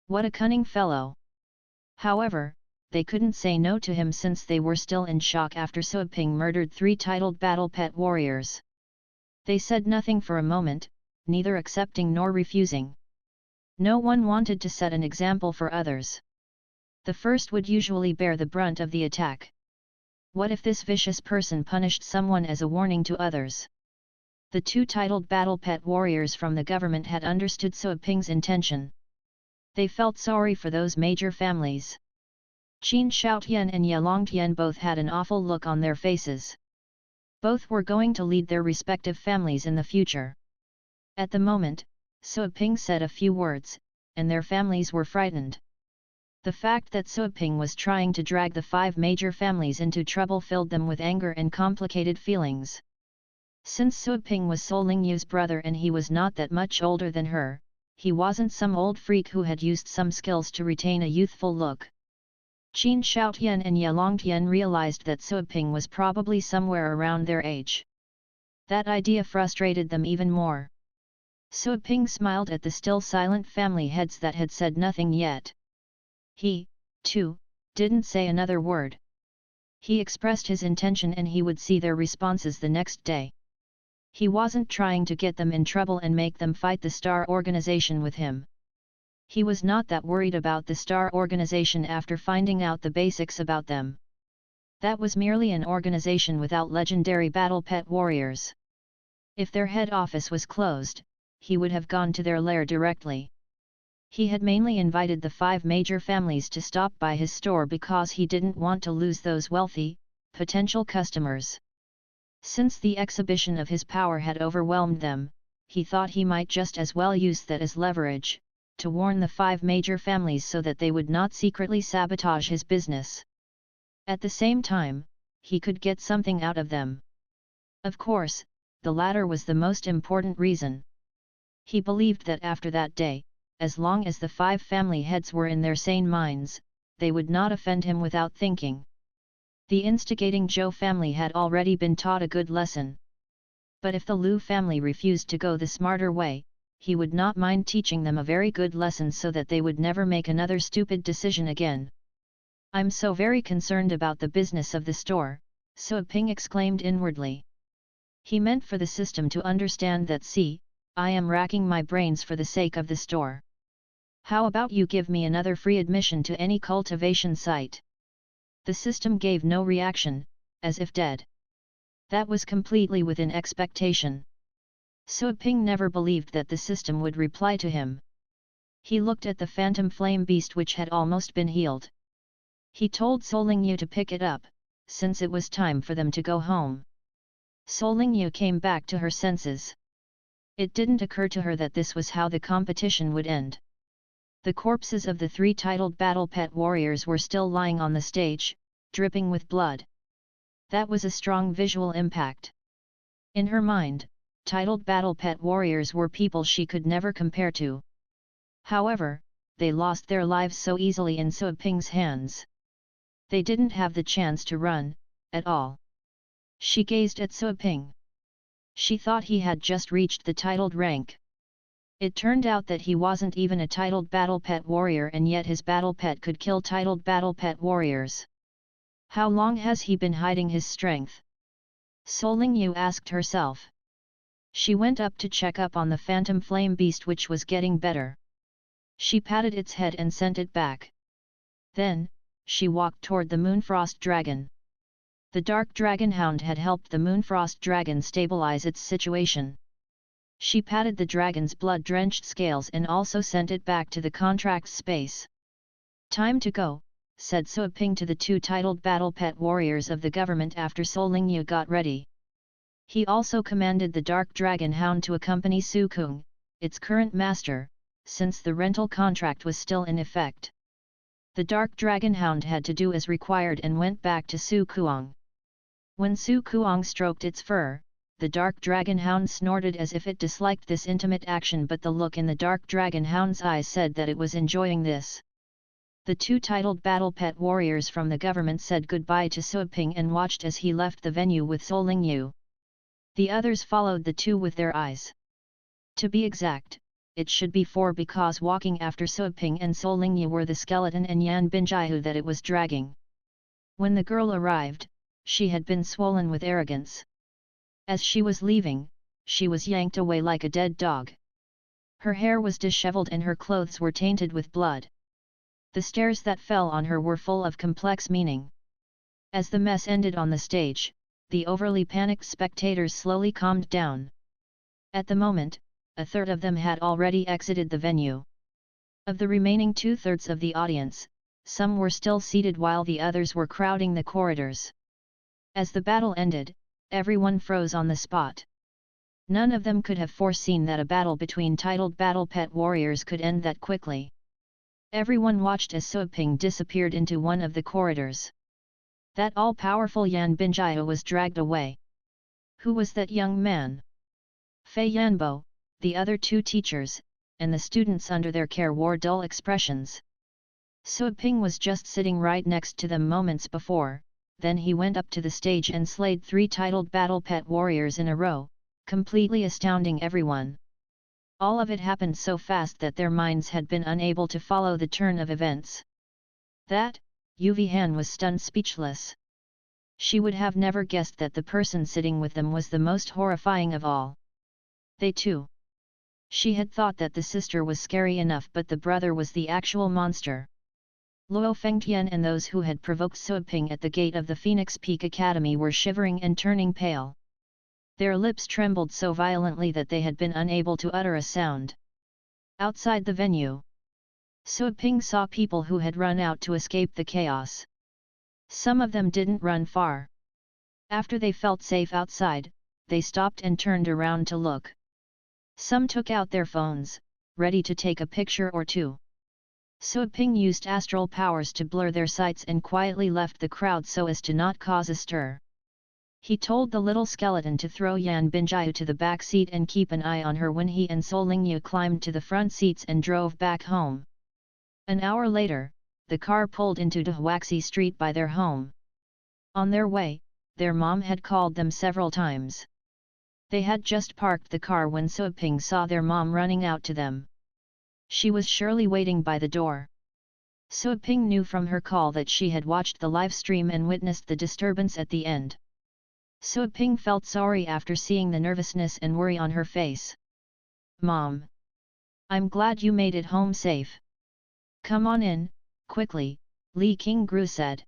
What a cunning fellow! However, they couldn't say no to him since they were still in shock after Suaping murdered 3 titled battle pet warriors. They said nothing for a moment, neither accepting nor refusing. No one wanted to set an example for others. The first would usually bear the brunt of the attack. What if this vicious person punished someone as a warning to others? The 2 titled battle pet warriors from the government had understood Suaping's intention. They felt sorry for those major families. Qin Shaotian and Yalongtian both had an awful look on their faces. Both were going to lead their respective families in the future. At the moment, Suaping said a few words, and their families were frightened. The fact that Suaping was trying to drag the 5 major families into trouble filled them with anger and complicated feelings. Since Suaping was Su Lingyu's brother and he was not that much older than her, he wasn't some old freak who had used some skills to retain a youthful look. Qin Shaotian and Yalongtian realized that Suaping was probably somewhere around their age. That idea frustrated them even more. Suaping smiled at the still silent family heads that had said nothing yet. He, too, didn't say another word. He expressed his intention and he would see their responses the next day. He wasn't trying to get them in trouble and make them fight the Star Organization with him. He was not that worried about the Star Organization after finding out the basics about them. That was merely an organization without legendary battle pet warriors. If their head office was closed, he would have gone to their lair directly. He had mainly invited the 5 major families to stop by his store because he didn't want to lose those wealthy, potential customers. Since the exhibition of his power had overwhelmed them, he thought he might just as well use that as leverage, to warn the 5 major families so that they would not secretly sabotage his business. At the same time, he could get something out of them. Of course, the latter was the most important reason. He believed that after that day, as long as the 5 family heads were in their sane minds, they would not offend him without thinking. The instigating Zhou family had already been taught a good lesson. But if the Liu family refused to go the smarter way, he would not mind teaching them a very good lesson so that they would never make another stupid decision again. "I'm so very concerned about the business of the store," Suaping exclaimed inwardly. He meant for the system to understand that I am racking my brains for the sake of the store. How about you give me another free admission to any cultivation site? The system gave no reaction, as if dead. That was completely within expectation. Suaping never believed that the system would reply to him. He looked at the phantom flame beast which had almost been healed. He told Su Lingyu to pick it up, since it was time for them to go home. Su Lingyu came back to her senses. It didn't occur to her that this was how the competition would end. The corpses of the 3 titled battle pet warriors were still lying on the stage, dripping with blood. That was a strong visual impact. In her mind, titled battle pet warriors were people she could never compare to. However, they lost their lives so easily in Suaping's hands. They didn't have the chance to run, at all. She gazed at Suaping. She thought he had just reached the titled rank. It turned out that he wasn't even a titled battle pet warrior and yet his battle pet could kill titled battle pet warriors. How long has he been hiding his strength? Su Lingyu asked herself. She went up to check up on the phantom flame beast which was getting better. She patted its head and sent it back. Then, she walked toward the Moonfrost dragon. The dark dragon hound had helped the Moonfrost dragon stabilize its situation. She patted the dragon's blood-drenched scales and also sent it back to the contract space. "Time to go," said Suaping to the 2 titled battle pet warriors of the government after Su Lingyu got ready. He also commanded the dark dragon hound to accompany Su Kung, its current master, since the rental contract was still in effect. The dark dragon hound had to do as required and went back to Su Kuang. When Su Kuang stroked its fur, the dark dragon hound snorted as if it disliked this intimate action, but the look in the dark dragon hound's eyes said that it was enjoying this. The 2 titled battle pet warriors from the government said goodbye to Suaping and watched as he left the venue with Su Lingyu. The others followed the 2 with their eyes. To be exact, it should be 4 because walking after Suaping and Solingyu were the skeleton and Yan Binjiu that it was dragging. When the girl arrived, she had been swollen with arrogance. As she was leaving, she was yanked away like a dead dog. Her hair was disheveled and her clothes were tainted with blood. The stares that fell on her were full of complex meaning. As the mess ended on the stage, the overly panicked spectators slowly calmed down. At the moment, a third of them had already exited the venue. Of the remaining 2/3 of the audience, some were still seated while the others were crowding the corridors. As the battle ended, everyone froze on the spot. None of them could have foreseen that a battle between titled battle pet warriors could end that quickly. Everyone watched as Suaping disappeared into one of the corridors. That all-powerful Yan Binjiu was dragged away. Who was that young man? Fei Yanbo, the other 2 teachers, and the students under their care wore dull expressions. Suaping was just sitting right next to them moments before, then he went up to the stage and slayed 3 titled battle pet warriors in a row, completely astounding everyone. All of it happened so fast that their minds had been unable to follow the turn of events. That, Yuvi Han was stunned speechless. She would have never guessed that the person sitting with them was the most horrifying of all. They too. She had thought that the sister was scary enough, but the brother was the actual monster. Luo Fengtian and those who had provoked Suaping at the gate of the Phoenix Peak Academy were shivering and turning pale. Their lips trembled so violently that they had been unable to utter a sound. Outside the venue, Suaping saw people who had run out to escape the chaos. Some of them didn't run far. After they felt safe outside, they stopped and turned around to look. Some took out their phones, ready to take a picture or two. Suaping used astral powers to blur their sights and quietly left the crowd so as to not cause a stir. He told the little skeleton to throw Yan Binjiu to the back seat and keep an eye on her when he and Solingyu climbed to the front seats and drove back home. An hour later, the car pulled into Dahuaxi Street by their home. On their way, their mom had called them several times. They had just parked the car when Suaping saw their mom running out to them. She was surely waiting by the door. Suaping knew from her call that she had watched the live stream and witnessed the disturbance at the end. Suaping felt sorry after seeing the nervousness and worry on her face. "Mom! I'm glad you made it home safe. Come on in, quickly," Li Qingru said.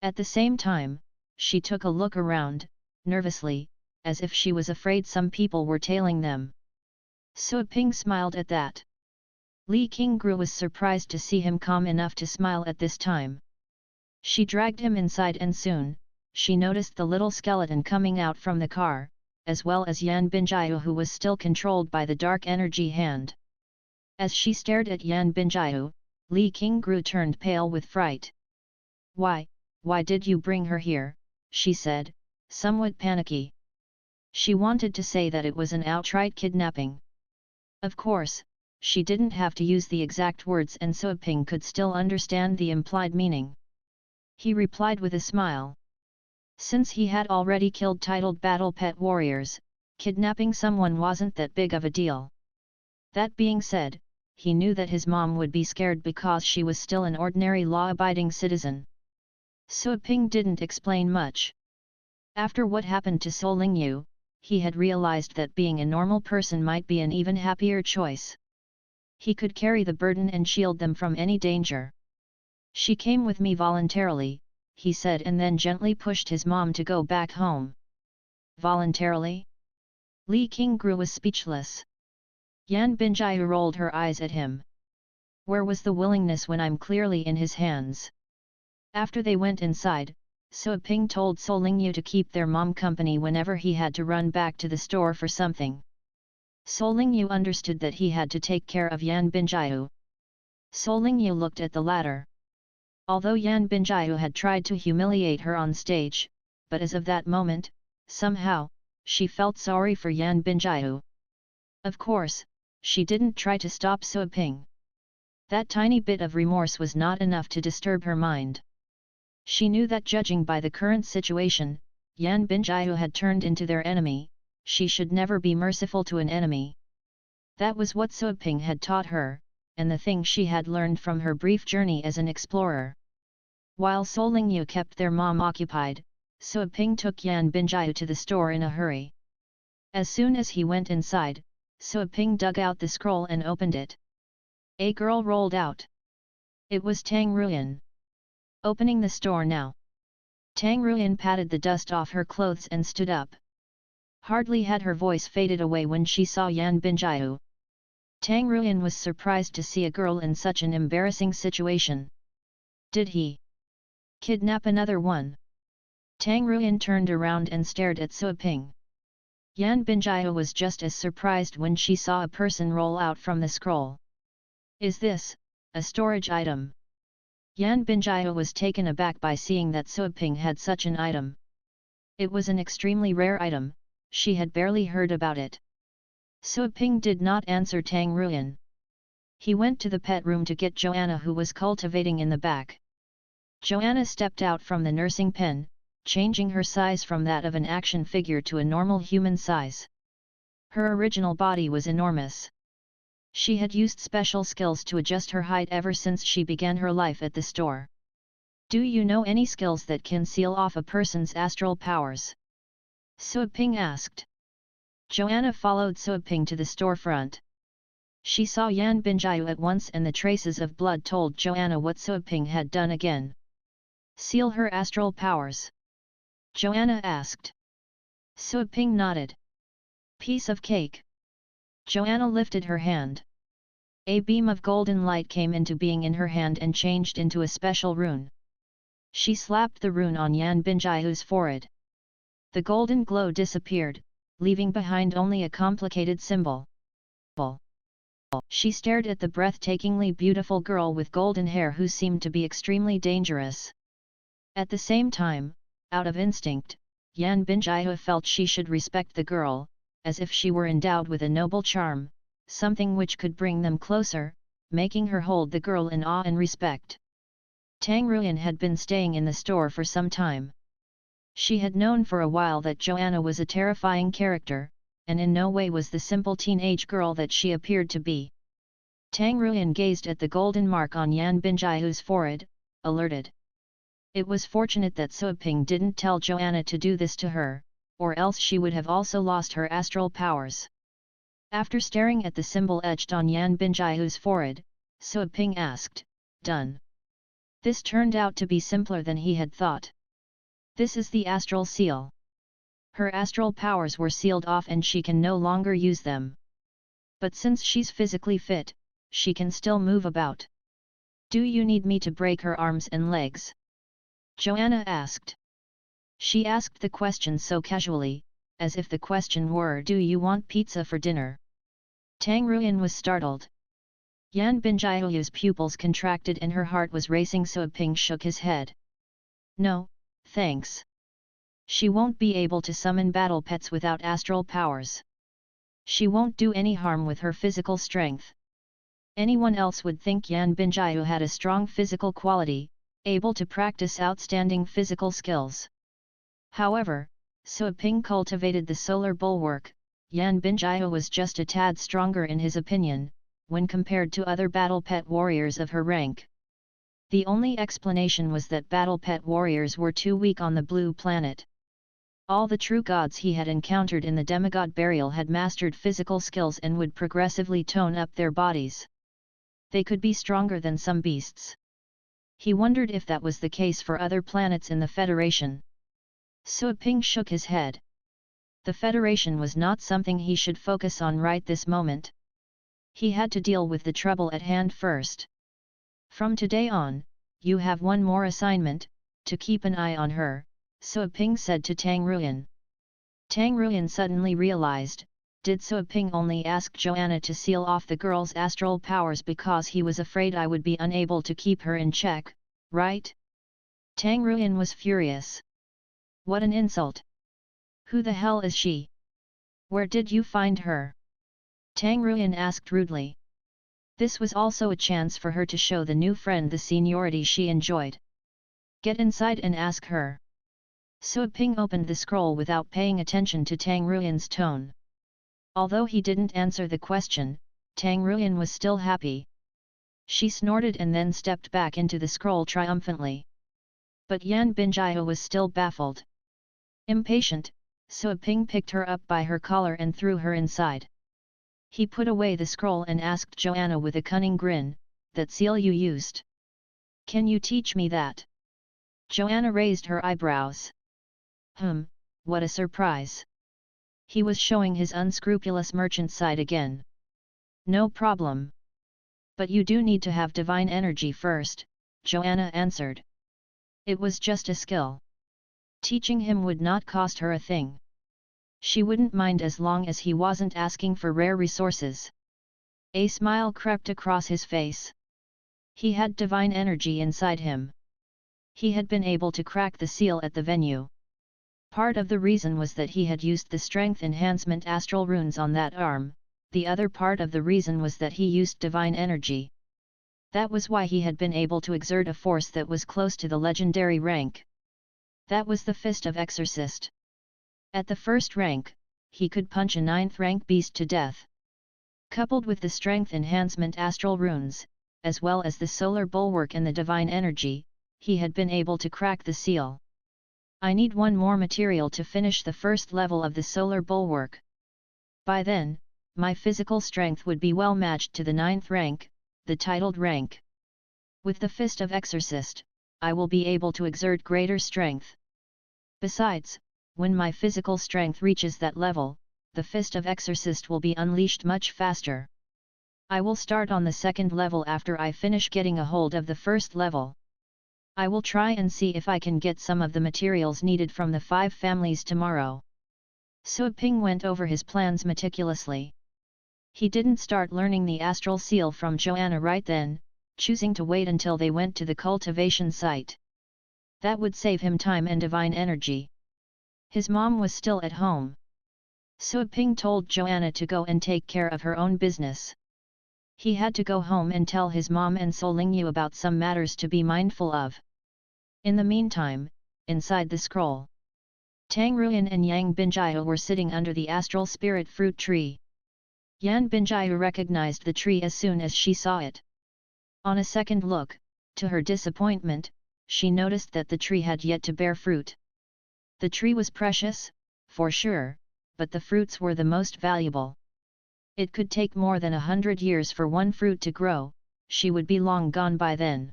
At the same time, she took a look around, nervously, as if she was afraid some people were tailing them. Suaping smiled at that. Li Qingru was surprised to see him calm enough to smile at this time. She dragged him inside and soon, she noticed the little skeleton coming out from the car, as well as Yan Binjiu who was still controlled by the dark energy hand. As she stared at Yan Binjiu, Li Qingru turned pale with fright. Why did you bring her here?" she said, somewhat panicky. She wanted to say that it was an outright kidnapping. Of course, she didn't have to use the exact words and Suaping could still understand the implied meaning. He replied with a smile. Since he had already killed titled battle pet warriors, kidnapping someone wasn't that big of a deal. That being said, he knew that his mom would be scared because she was still an ordinary law-abiding citizen. Suaping didn't explain much. After what happened to Solingyu, he had realized that being a normal person might be an even happier choice. He could carry the burden and shield them from any danger. "She came with me voluntarily," he said, and then gently pushed his mom to go back home. "Voluntarily?" Li Qingru was speechless. Yan Binjiu rolled her eyes at him. "Where was the willingness when I'm clearly in his hands?" After they went inside, Suaping told Solingyu to keep their mom company whenever he had to run back to the store for something. Solingyu understood that he had to take care of Yan Binjiu. Solingyu looked at the latter. Although Yan Binjiu had tried to humiliate her on stage, but as of that moment, somehow, she felt sorry for Yan Binjiu. Of course, she didn't try to stop Suaping. That tiny bit of remorse was not enough to disturb her mind. She knew that judging by the current situation, Yan Binjiu had turned into their enemy. She should never be merciful to an enemy. That was what Suaping had taught her, and the thing she had learned from her brief journey as an explorer. While Solingyu kept their mom occupied, Suaping took Yan Binjiu to the store in a hurry. As soon as he went inside, Suaping dug out the scroll and opened it. A girl rolled out. It was Tang Ruyan. Opening the store now. Tang Ruyan patted the dust off her clothes and stood up. Hardly had her voice faded away when she saw Yan Binjiu. Tang Ruyan was surprised to see a girl in such an embarrassing situation. Did he kidnap another one? Tang Ruyan turned around and stared at Suaping. Yan Binjiu was just as surprised when she saw a person roll out from the scroll. Is this a storage item? Yan Binjiu was taken aback by seeing that Suaping had such an item. It was an extremely rare item, she had barely heard about it. Suaping did not answer Tang Ruyan. He went to the pet room to get Joanna, who was cultivating in the back. Joanna stepped out from the nursing pen, changing her size from that of an action figure to a normal human size. Her original body was enormous. She had used special skills to adjust her height ever since she began her life at the store. Do you know any skills that can seal off a person's astral powers? Suaping asked. Joanna followed Suaping to the storefront. She saw Yan Binjiu at once, and the traces of blood told Joanna what Suaping had done again. Seal her astral powers? Joanna asked. Suaping nodded. Piece of cake. Joanna lifted her hand. A beam of golden light came into being in her hand and changed into a special rune. She slapped the rune on Yan Binjiu's forehead. The golden glow disappeared, leaving behind only a complicated symbol. She stared at the breathtakingly beautiful girl with golden hair who seemed to be extremely dangerous. At the same time, out of instinct, Yan Binjiu felt she should respect the girl, as if she were endowed with a noble charm, something which could bring them closer, making her hold the girl in awe and respect. Tang Ruyan had been staying in the store for some time. She had known for a while that Joanna was a terrifying character, and in no way was the simple teenage girl that she appeared to be. Tang Ruyan gazed at the golden mark on Yan Binjiu's forehead, alerted. It was fortunate that Suaping didn't tell Joanna to do this to her, or else she would have also lost her astral powers. After staring at the symbol etched on Yan Binjiu's forehead, Suaping asked, "Done?" This turned out to be simpler than he had thought. This is the astral seal. Her astral powers were sealed off and she can no longer use them. But since she's physically fit, she can still move about. Do you need me to break her arms and legs? Joanna asked. She asked the question so casually, as if the question were, do you want pizza for dinner? Tang Ruyan was startled. Yan Binjiu's pupils contracted and her heart was racing. Suaping shook his head. No, thanks. She won't be able to summon battle pets without astral powers. She won't do any harm with her physical strength. Anyone else would think Yan Binjiu had a strong physical quality, able to practice outstanding physical skills. However, Suaping cultivated the solar bulwark. Yan Binjiu was just a tad stronger in his opinion, when compared to other battle pet warriors of her rank. The only explanation was that battle pet warriors were too weak on the blue planet. All the true gods he had encountered in the demigod burial had mastered physical skills and would progressively tone up their bodies. They could be stronger than some beasts. He wondered if that was the case for other planets in the Federation. Suaping shook his head. The Federation was not something he should focus on right this moment. He had to deal with the trouble at hand first. From today on, you have one more assignment, to keep an eye on her, Suaping said to Tang Ruyan. Tang Ruyan suddenly realized, did Suaping only ask Joanna to seal off the girl's astral powers because he was afraid I would be unable to keep her in check, right? Tang Ruyan was furious. What an insult! Who the hell is she? Where did you find her? Tang Ruyan asked rudely. This was also a chance for her to show the new friend the seniority she enjoyed. Get inside and ask her. Suaping opened the scroll without paying attention to Tang Ruyan's tone. Although he didn't answer the question, Tang Ruyan was still happy. She snorted and then stepped back into the scroll triumphantly. But Yan Binjia was still baffled. Impatient, Sua Ping picked her up by her collar and threw her inside. He put away the scroll and asked Joanna with a cunning grin, "That seal you used? Can you teach me that?" Joanna raised her eyebrows. What a surprise. He was showing his unscrupulous merchant side again. "No problem. But you do need to have divine energy first," Joanna answered. It was just a skill. Teaching him would not cost her a thing. She wouldn't mind as long as he wasn't asking for rare resources. A smile crept across his face. He had divine energy inside him. He had been able to crack the seal at the venue. Part of the reason was that he had used the strength enhancement astral runes on that arm, the other part of the reason was that he used divine energy. That was why he had been able to exert a force that was close to the legendary rank. That was the Fist of Exorcist. At the first rank, he could punch a 9th rank beast to death. Coupled with the strength enhancement astral runes, as well as the solar bulwark and the divine energy, he had been able to crack the seal. "I need one more material to finish the first level of the solar bulwark. By then, my physical strength would be well matched to the 9th rank, the titled rank. With the Fist of Exorcist, I will be able to exert greater strength. Besides, when my physical strength reaches that level, the Fist of Exorcist will be unleashed much faster. I will start on the second level after I finish getting a hold of the first level. I will try and see if I can get some of the materials needed from the 5 families tomorrow." Sua Ping went over his plans meticulously. He didn't start learning the astral seal from Joanna right then, choosing to wait until they went to the cultivation site. That would save him time and divine energy. His mom was still at home. Sua Ping told Joanna to go and take care of her own business. He had to go home and tell his mom and Solingyu about some matters to be mindful of. In the meantime, inside the scroll, Tang Ruyan and Yang Binjia were sitting under the astral spirit fruit tree. Yan Binjia recognized the tree as soon as she saw it. On a second look, to her disappointment, she noticed that the tree had yet to bear fruit. The tree was precious, for sure, but the fruits were the most valuable. It could take more than 100 years for one fruit to grow, she would be long gone by then.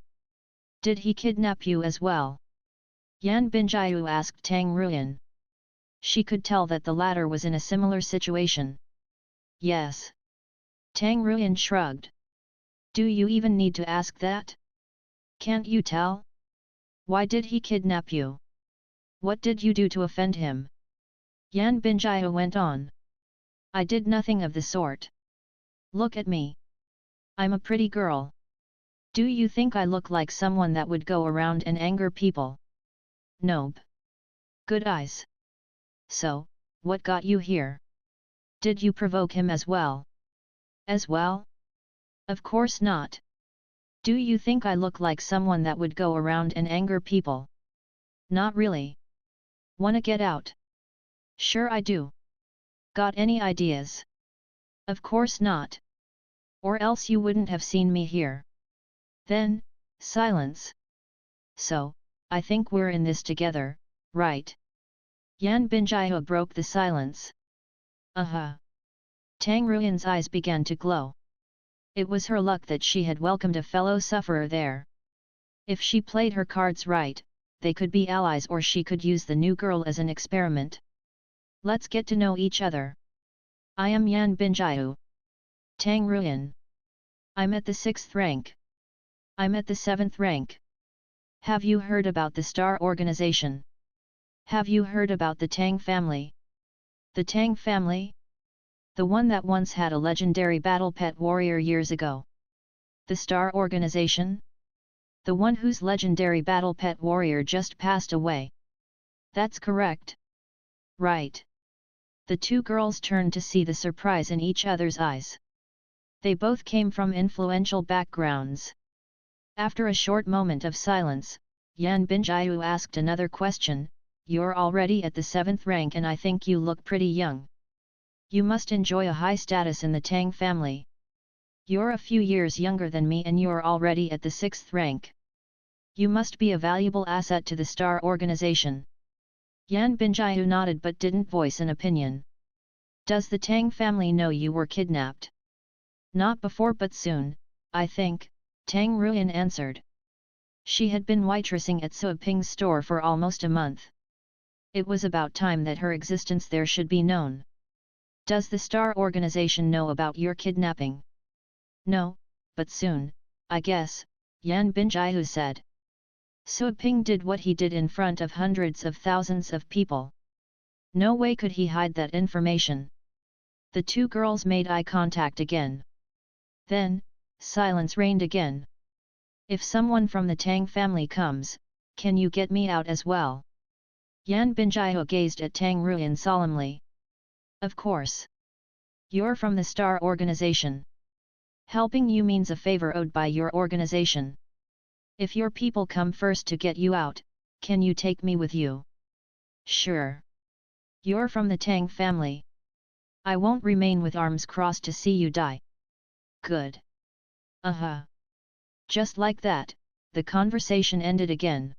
"Did he kidnap you as well?" Yan Binjia asked Tang Ruyan. She could tell that the latter was in a similar situation. "Yes." Tang Ruyan shrugged. "Do you even need to ask that? Can't you tell? Why did he kidnap you? What did you do to offend him?" Yan Binjia went on. "I did nothing of the sort. Look at me. I'm a pretty girl. Do you think I look like someone that would go around and anger people? Nope. Good eyes. So, what got you here? Did you provoke him as well?" "As well? Of course not. Do you think I look like someone that would go around and anger people? Not really. Wanna get out?" "Sure I do. Got any ideas?" "Of course not. Or else you wouldn't have seen me here." Then, silence. "So, I think we're in this together, right?" Yan Binjia broke the silence. Tang Ruyan's eyes began to glow. It was her luck that she had welcomed a fellow sufferer there. If she played her cards right, they could be allies or she could use the new girl as an experiment. "Let's get to know each other. I am Yan Binjia. Tang Ruyan. I'm at the 6th rank. I'm at the 7th rank. Have you heard about the Star Organization? Have you heard about the Tang family?" "The Tang family? The one that once had a legendary battle pet warrior years ago. The Star Organization? The one whose legendary battle pet warrior just passed away." "That's correct." "Right." The two girls turned to see the surprise in each other's eyes. They both came from influential backgrounds. After a short moment of silence, Yan Binjia asked another question, "You're already at the 7th rank and I think you look pretty young. You must enjoy a high status in the Tang family. You're a few years younger than me and you're already at the 6th rank. You must be a valuable asset to the Star Organization. Yan Binjiu nodded but didn't voice an opinion. Does the Tang family know you were kidnapped? Not before but soon, I think, Tang Ruin answered. She had been waitressing at Suo Ping's store for almost a month. It was about time that her existence there should be known. Does the Star Organization know about your kidnapping? No, but soon, I guess, Yan Binjiu said. Suo Ping did what he did in front of hundreds of thousands of people. No way could he hide that information. The two girls made eye contact again. Then, silence reigned again. If someone from the Tang family comes, can you get me out as well? Yan Binjiu gazed at Tang Ruin solemnly. Of course. You're from the Star Organization. Helping you means a favor owed by your organization. If your people come first to get you out, can you take me with you? Sure. You're from the Tang family. I won't remain with arms crossed to see you die. Good. Just like that, the conversation ended again.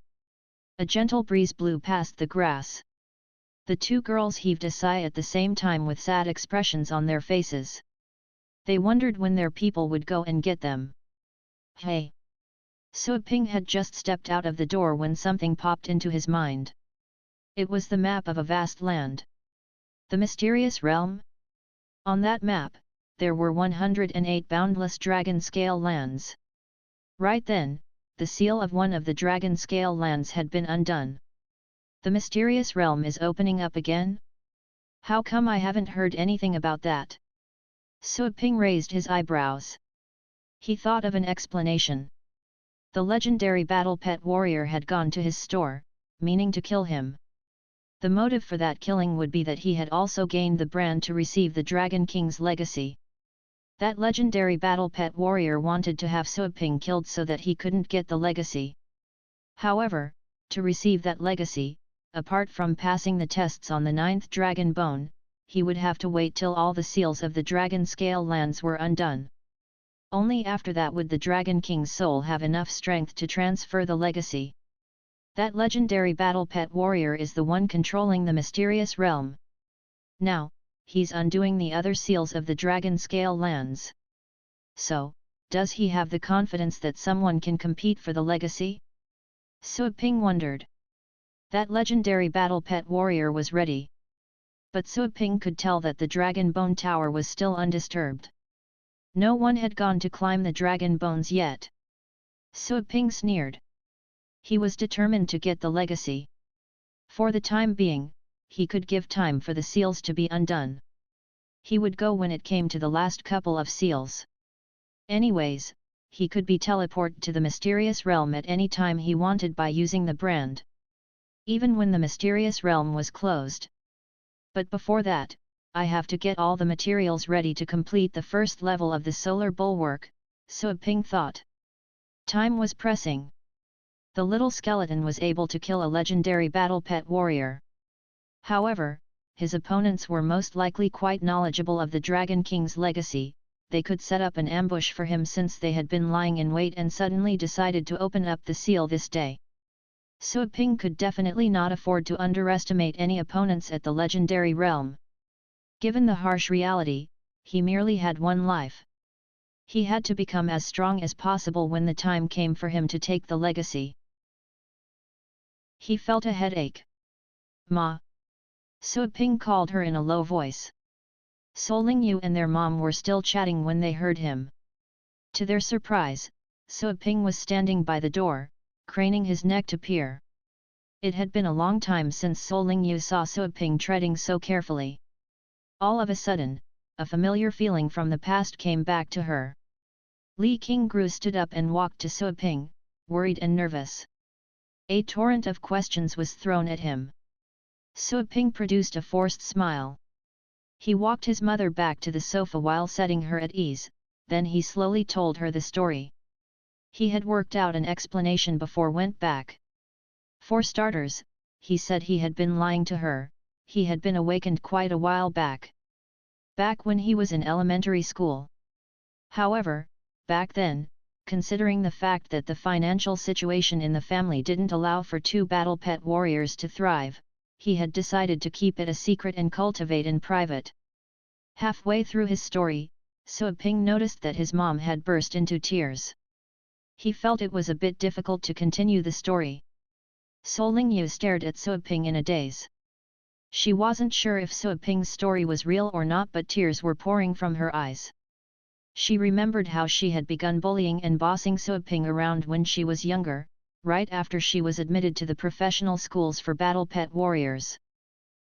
A gentle breeze blew past the grass. The two girls heaved a sigh at the same time with sad expressions on their faces. They wondered when their people would go and get them. Hey! Suo Ping had just stepped out of the door when something popped into his mind. It was the map of a vast land. The mysterious realm? On that map, there were 108 boundless dragon-scale lands. Right then, the seal of one of the dragon-scale lands had been undone. The mysterious realm is opening up again? How come I haven't heard anything about that? Suo Ping raised his eyebrows. He thought of an explanation. The legendary battle pet warrior had gone to his store, meaning to kill him. The motive for that killing would be that he had also gained the brand to receive the Dragon King's legacy. That legendary battle pet warrior wanted to have Suo Ping killed so that he couldn't get the legacy. However, to receive that legacy, apart from passing the tests on the 9th dragon bone, he would have to wait till all the seals of the dragon scale lands were undone. Only after that would the Dragon King's soul have enough strength to transfer the legacy. That legendary battle pet warrior is the one controlling the mysterious realm. Now, he's undoing the other seals of the dragon scale lands. So, does he have the confidence that someone can compete for the legacy? Suo Ping wondered. That legendary battle pet warrior was ready. But Suo Ping could tell that the Dragon Bone Tower was still undisturbed. No one had gone to climb the Dragon Bones yet. Suo Ping sneered. He was determined to get the legacy. For the time being, he could give time for the seals to be undone. He would go when it came to the last couple of seals. Anyways, he could be teleported to the mysterious realm at any time he wanted by using the brand. Even when the mysterious realm was closed. But before that, I have to get all the materials ready to complete the first level of the solar bulwark, Suo Ping thought. Time was pressing. The little skeleton was able to kill a legendary battle pet warrior. However, his opponents were most likely quite knowledgeable of the Dragon King's legacy. They could set up an ambush for him since they had been lying in wait and suddenly decided to open up the seal this day. Suo Ping could definitely not afford to underestimate any opponents at the legendary realm. Given the harsh reality, he merely had one life. He had to become as strong as possible when the time came for him to take the legacy. He felt a headache. Ma! Suo Ping called her in a low voice. Suo Lingyu and their mom were still chatting when they heard him. To their surprise, Suo Ping was standing by the door, craning his neck to peer. It had been a long time since Suo Lingyu saw Suo Ping treading so carefully. All of a sudden, a familiar feeling from the past came back to her. Li Qingru stood up and walked to Suo Ping, worried and nervous. A torrent of questions was thrown at him. Suo Ping produced a forced smile. He walked his mother back to the sofa while setting her at ease, then he slowly told her the story. He had worked out an explanation before went back. For starters, he said he had been lying to her. He had been awakened quite a while back. Back when he was in elementary school. However, back then, considering the fact that the financial situation in the family didn't allow for two battle pet warriors to thrive, he had decided to keep it a secret and cultivate in private. Halfway through his story, Suaping noticed that his mom had burst into tears. He felt it was a bit difficult to continue the story. Solingyu stared at Suaping in a daze. She wasn't sure if Suaping's story was real or not, but tears were pouring from her eyes. She remembered how she had begun bullying and bossing Suaping around when she was younger, right after she was admitted to the professional schools for battle pet warriors.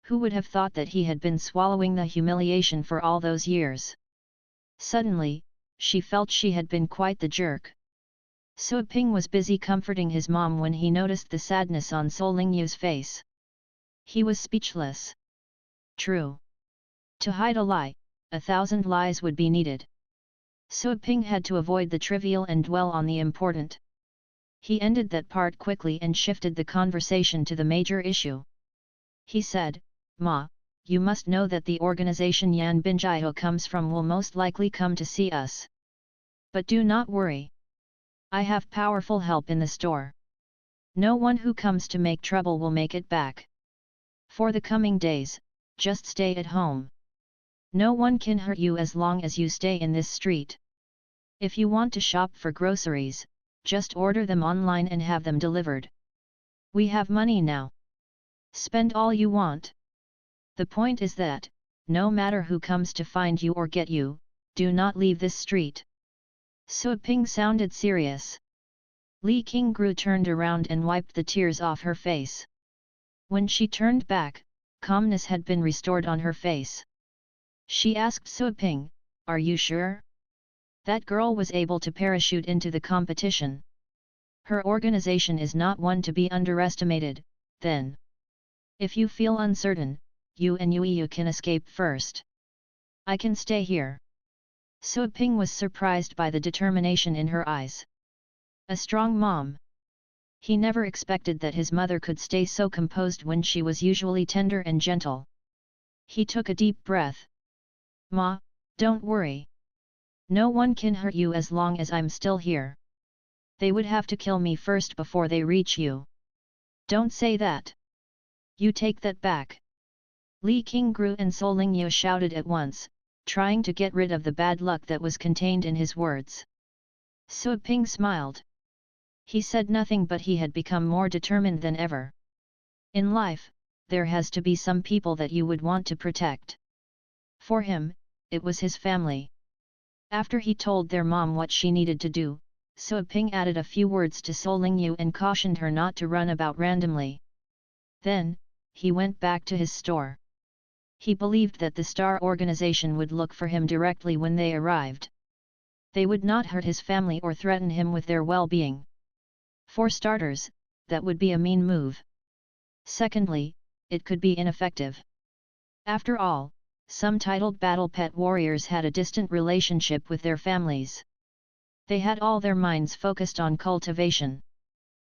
Who would have thought that he had been swallowing the humiliation for all those years? Suddenly, she felt she had been quite the jerk. Suaping was busy comforting his mom when he noticed the sadness on Solingyu's face. He was speechless. True. To hide a lie, 1,000 lies would be needed. Suaping had to avoid the trivial and dwell on the important. He ended that part quickly and shifted the conversation to the major issue. He said, "Ma, you must know that the organization Yan Binjiao comes from will most likely come to see us. But do not worry. I have powerful help in the store. No one who comes to make trouble will make it back. For the coming days, just stay at home. No one can hurt you as long as you stay in this street. If you want to shop for groceries, just order them online and have them delivered. We have money now. Spend all you want. The point is that, no matter who comes to find you or get you, do not leave this street." Suaping sounded serious. Li Qingru turned around and wiped the tears off her face. When she turned back, calmness had been restored on her face. She asked Suaping, "Are you sure? That girl was able to parachute into the competition. Her organization is not one to be underestimated, then. If you feel uncertain, you and Yu can escape first. I can stay here." Suaping was surprised by the determination in her eyes. A strong mom. He never expected that his mother could stay so composed when she was usually tender and gentle. He took a deep breath. "Ma, don't worry. No one can hurt you as long as I'm still here. They would have to kill me first before they reach you." "Don't say that. You take that back." Li Qingru and Solingyu shouted at once, trying to get rid of the bad luck that was contained in his words. Suaping smiled. He said nothing, but he had become more determined than ever. In life, there has to be some people that you would want to protect. For him, it was his family. After he told their mom what she needed to do, Suaping added a few words to Solingyu and cautioned her not to run about randomly. Then, he went back to his store. He believed that the Star organization would look for him directly when they arrived. They would not hurt his family or threaten him with their well-being. For starters, that would be a mean move. Secondly, it could be ineffective. After all, some titled battle pet warriors had a distant relationship with their families. They had all their minds focused on cultivation.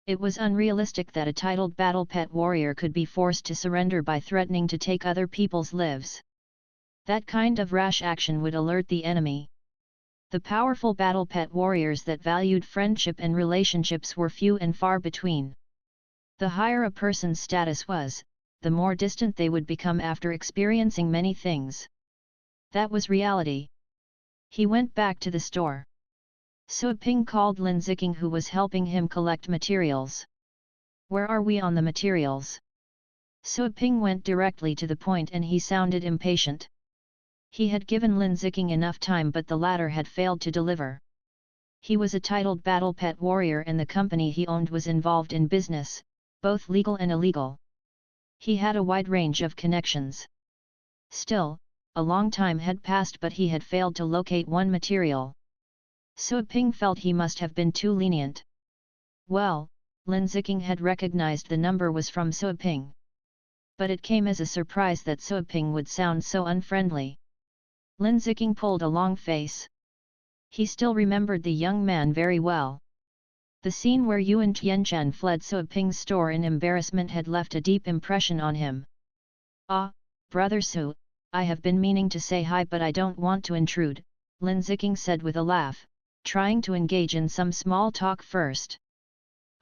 It was unrealistic that a titled battle pet warrior could be forced to surrender by threatening to take other people's lives. That kind of rash action would alert the enemy. The powerful battle pet warriors that valued friendship and relationships were few and far between. The higher a person's status was, the more distant they would become after experiencing many things. That was reality. He went back to the store. Suaping called Lin Ziking, who was helping him collect materials. "Where are we on the materials?" Suaping went directly to the point and he sounded impatient. He had given Lin Ziking enough time, but the latter had failed to deliver. He was a titled battle pet warrior and the company he owned was involved in business, both legal and illegal. He had a wide range of connections. Still, a long time had passed, but he had failed to locate one material. Suaping felt he must have been too lenient. Well, Lin Ziking had recognized the number was from Suaping. But it came as a surprise that Suaping would sound so unfriendly. Lin Ziking pulled a long face. He still remembered the young man very well. The scene where Yuan Tianchan fled Suaping's store in embarrassment had left a deep impression on him. "Ah, Brother Su, I have been meaning to say hi, but I don't want to intrude," Lin Ziking said with a laugh, trying to engage in some small talk first.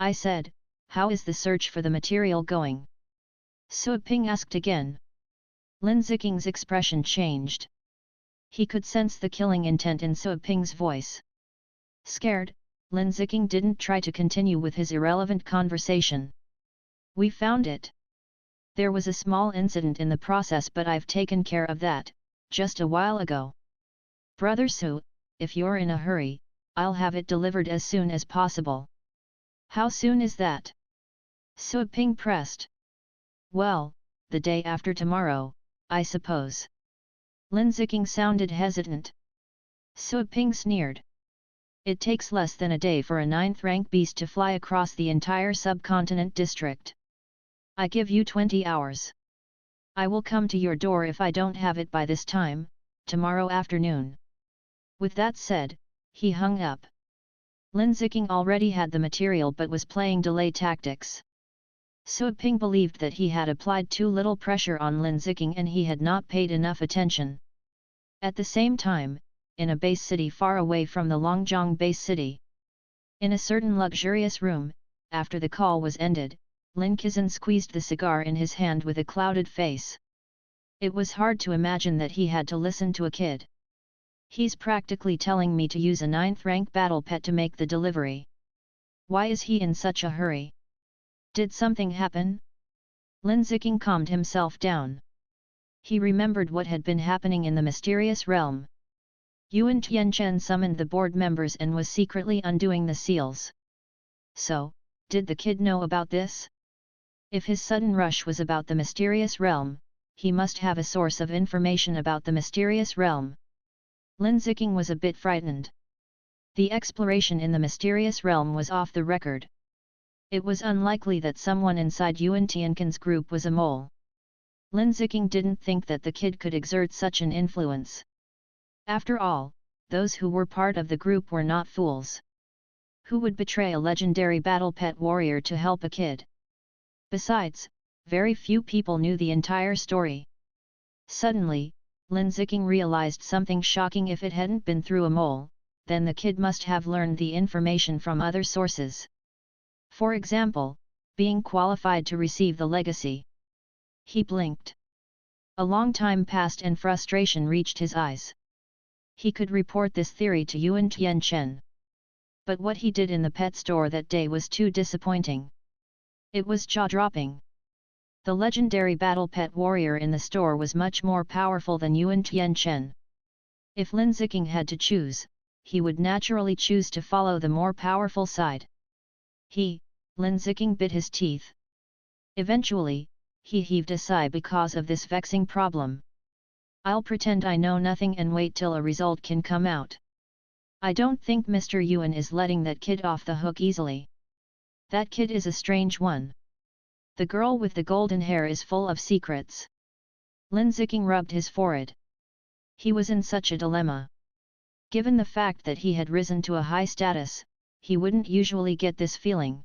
I said, how is the search for the material going? Su Ping asked again. Lin Ziking's expression changed. He could sense the killing intent in Su Ping's voice. Scared, Lin Ziking didn't try to continue with his irrelevant conversation. We found it. There was a small incident in the process, but I've taken care of that, just a while ago. Brother Su, if you're in a hurry, I'll have it delivered as soon as possible. How soon is that? Su Ping pressed. Well, the day after tomorrow, I suppose. Lin Ziking sounded hesitant. Su Ping sneered. It takes less than a day for a 9th-rank beast to fly across the entire subcontinent district. I give you 20 hours. I will come to your door if I don't have it by this time, tomorrow afternoon. With that said, he hung up. Lin Ziking already had the material but was playing delay tactics. Su Ping believed that he had applied too little pressure on Lin Ziking and he had not paid enough attention. At the same time, in a base city far away from the Longjiang base city. In a certain luxurious room, after the call was ended, Lin Qizhan squeezed the cigar in his hand with a clouded face. It was hard to imagine that he had to listen to a kid. He's practically telling me to use a 9th-rank battle pet to make the delivery. Why is he in such a hurry? Did something happen? Lin Ziking calmed himself down. He remembered what had been happening in the mysterious realm. Yuan Tianchen summoned the board members and was secretly undoing the seals. So, did the kid know about this? If his sudden rush was about the mysterious realm, he must have a source of information about the mysterious realm. Lin Ziking was a bit frightened. The exploration in the mysterious realm was off the record. It was unlikely that someone inside Yuan Tianchen's group was a mole. Lin Ziking didn't think that the kid could exert such an influence. After all, those who were part of the group were not fools. Who would betray a legendary battle pet warrior to help a kid? Besides, very few people knew the entire story. Suddenly, Lin Ziking realized something shocking. If it hadn't been through a mole, then the kid must have learned the information from other sources. For example, being qualified to receive the legacy. He blinked. A long time passed and frustration reached his eyes. He could report this theory to Yuan Tianchen. But what he did in the pet store that day was too disappointing. It was jaw-dropping. The legendary battle pet warrior in the store was much more powerful than Yuan Tianchen. If Lin Ziking had to choose, he would naturally choose to follow the more powerful side. Lin Ziking bit his teeth. Eventually, he heaved a sigh because of this vexing problem. I'll pretend I know nothing and wait till a result can come out. I don't think Mr. Yuan is letting that kid off the hook easily. That kid is a strange one. The girl with the golden hair is full of secrets. Lin Ziking rubbed his forehead. He was in such a dilemma. Given the fact that he had risen to a high status, he wouldn't usually get this feeling.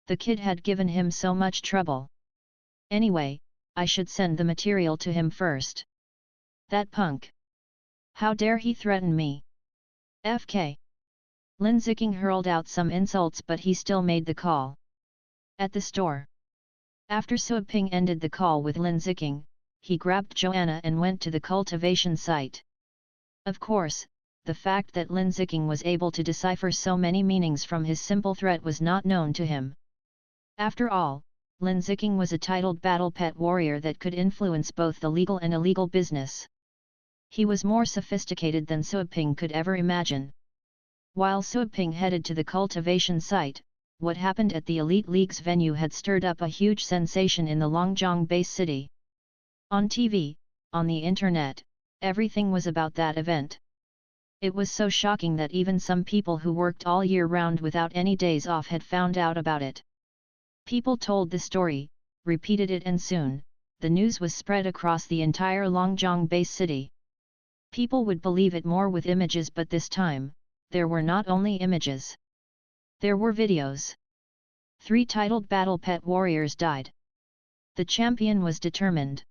The kid had given him so much trouble. Anyway, I should send the material to him first. That punk! How dare he threaten me? FK! Lin Ziking hurled out some insults, but he still made the call. At the store. After Su Ping ended the call with Lin Ziking, he grabbed Joanna and went to the cultivation site. Of course, the fact that Lin Ziking was able to decipher so many meanings from his simple threat was not known to him. After all, Lin Ziking was a titled battle pet warrior that could influence both the legal and illegal business. He was more sophisticated than Su Ping could ever imagine. While Su Ping headed to the cultivation site, what happened at the Elite League's venue had stirred up a huge sensation in the Longjiang base city. On TV, on the internet, everything was about that event. It was so shocking that even some people who worked all year round without any days off had found out about it. People told the story, repeated it, and soon, the news was spread across the entire Longjiang base city. People would believe it more with images, but this time, there were not only images. There were videos. 3 titled battle pet warriors died. The champion was determined.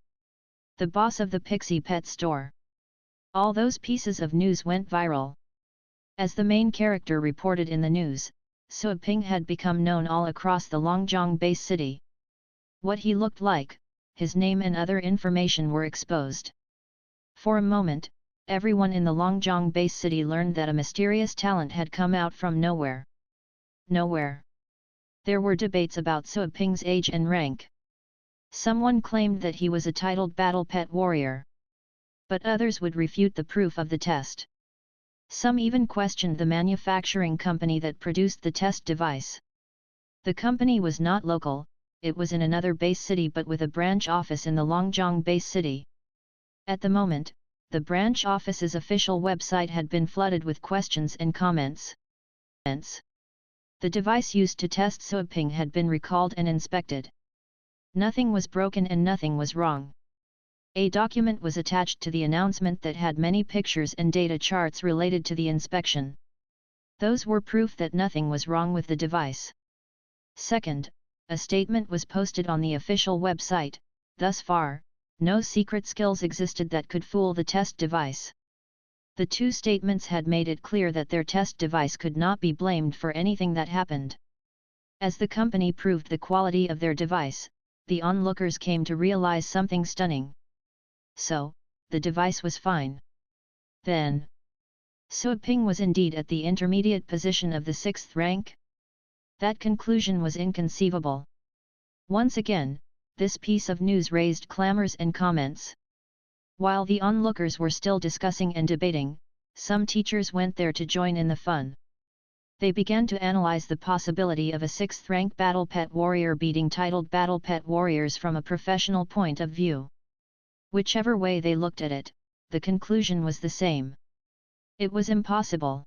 The boss of the Pixie Pet Store. All those pieces of news went viral. As the main character reported in the news, Suaping had become known all across the Longjiang base city. What he looked like, his name and other information were exposed. For a moment, everyone in the Longjiang base city learned that a mysterious talent had come out from nowhere. Nowhere. There were debates about Suaping's age and rank. Someone claimed that he was a titled battle pet warrior. But others would refute the proof of the test. Some even questioned the manufacturing company that produced the test device. The company was not local, it was in another base city but with a branch office in the Longjiang base city. At the moment, the branch office's official website had been flooded with questions and comments. The device used to test Suaping had been recalled and inspected. Nothing was broken and nothing was wrong. A document was attached to the announcement that had many pictures and data charts related to the inspection. Those were proof that nothing was wrong with the device. Second, a statement was posted on the official website. Thus far, no secret skills existed that could fool the test device. The two statements had made it clear that their test device could not be blamed for anything that happened. As the company proved the quality of their device, the onlookers came to realize something stunning. So, the device was fine. Then, Suaping was indeed at the intermediate position of the 6th rank? That conclusion was inconceivable. Once again, this piece of news raised clamors and comments. While the onlookers were still discussing and debating, some teachers went there to join in the fun. They began to analyze the possibility of a 6th rank battle pet warrior beating titled battle pet warriors from a professional point of view. Whichever way they looked at it, the conclusion was the same. It was impossible.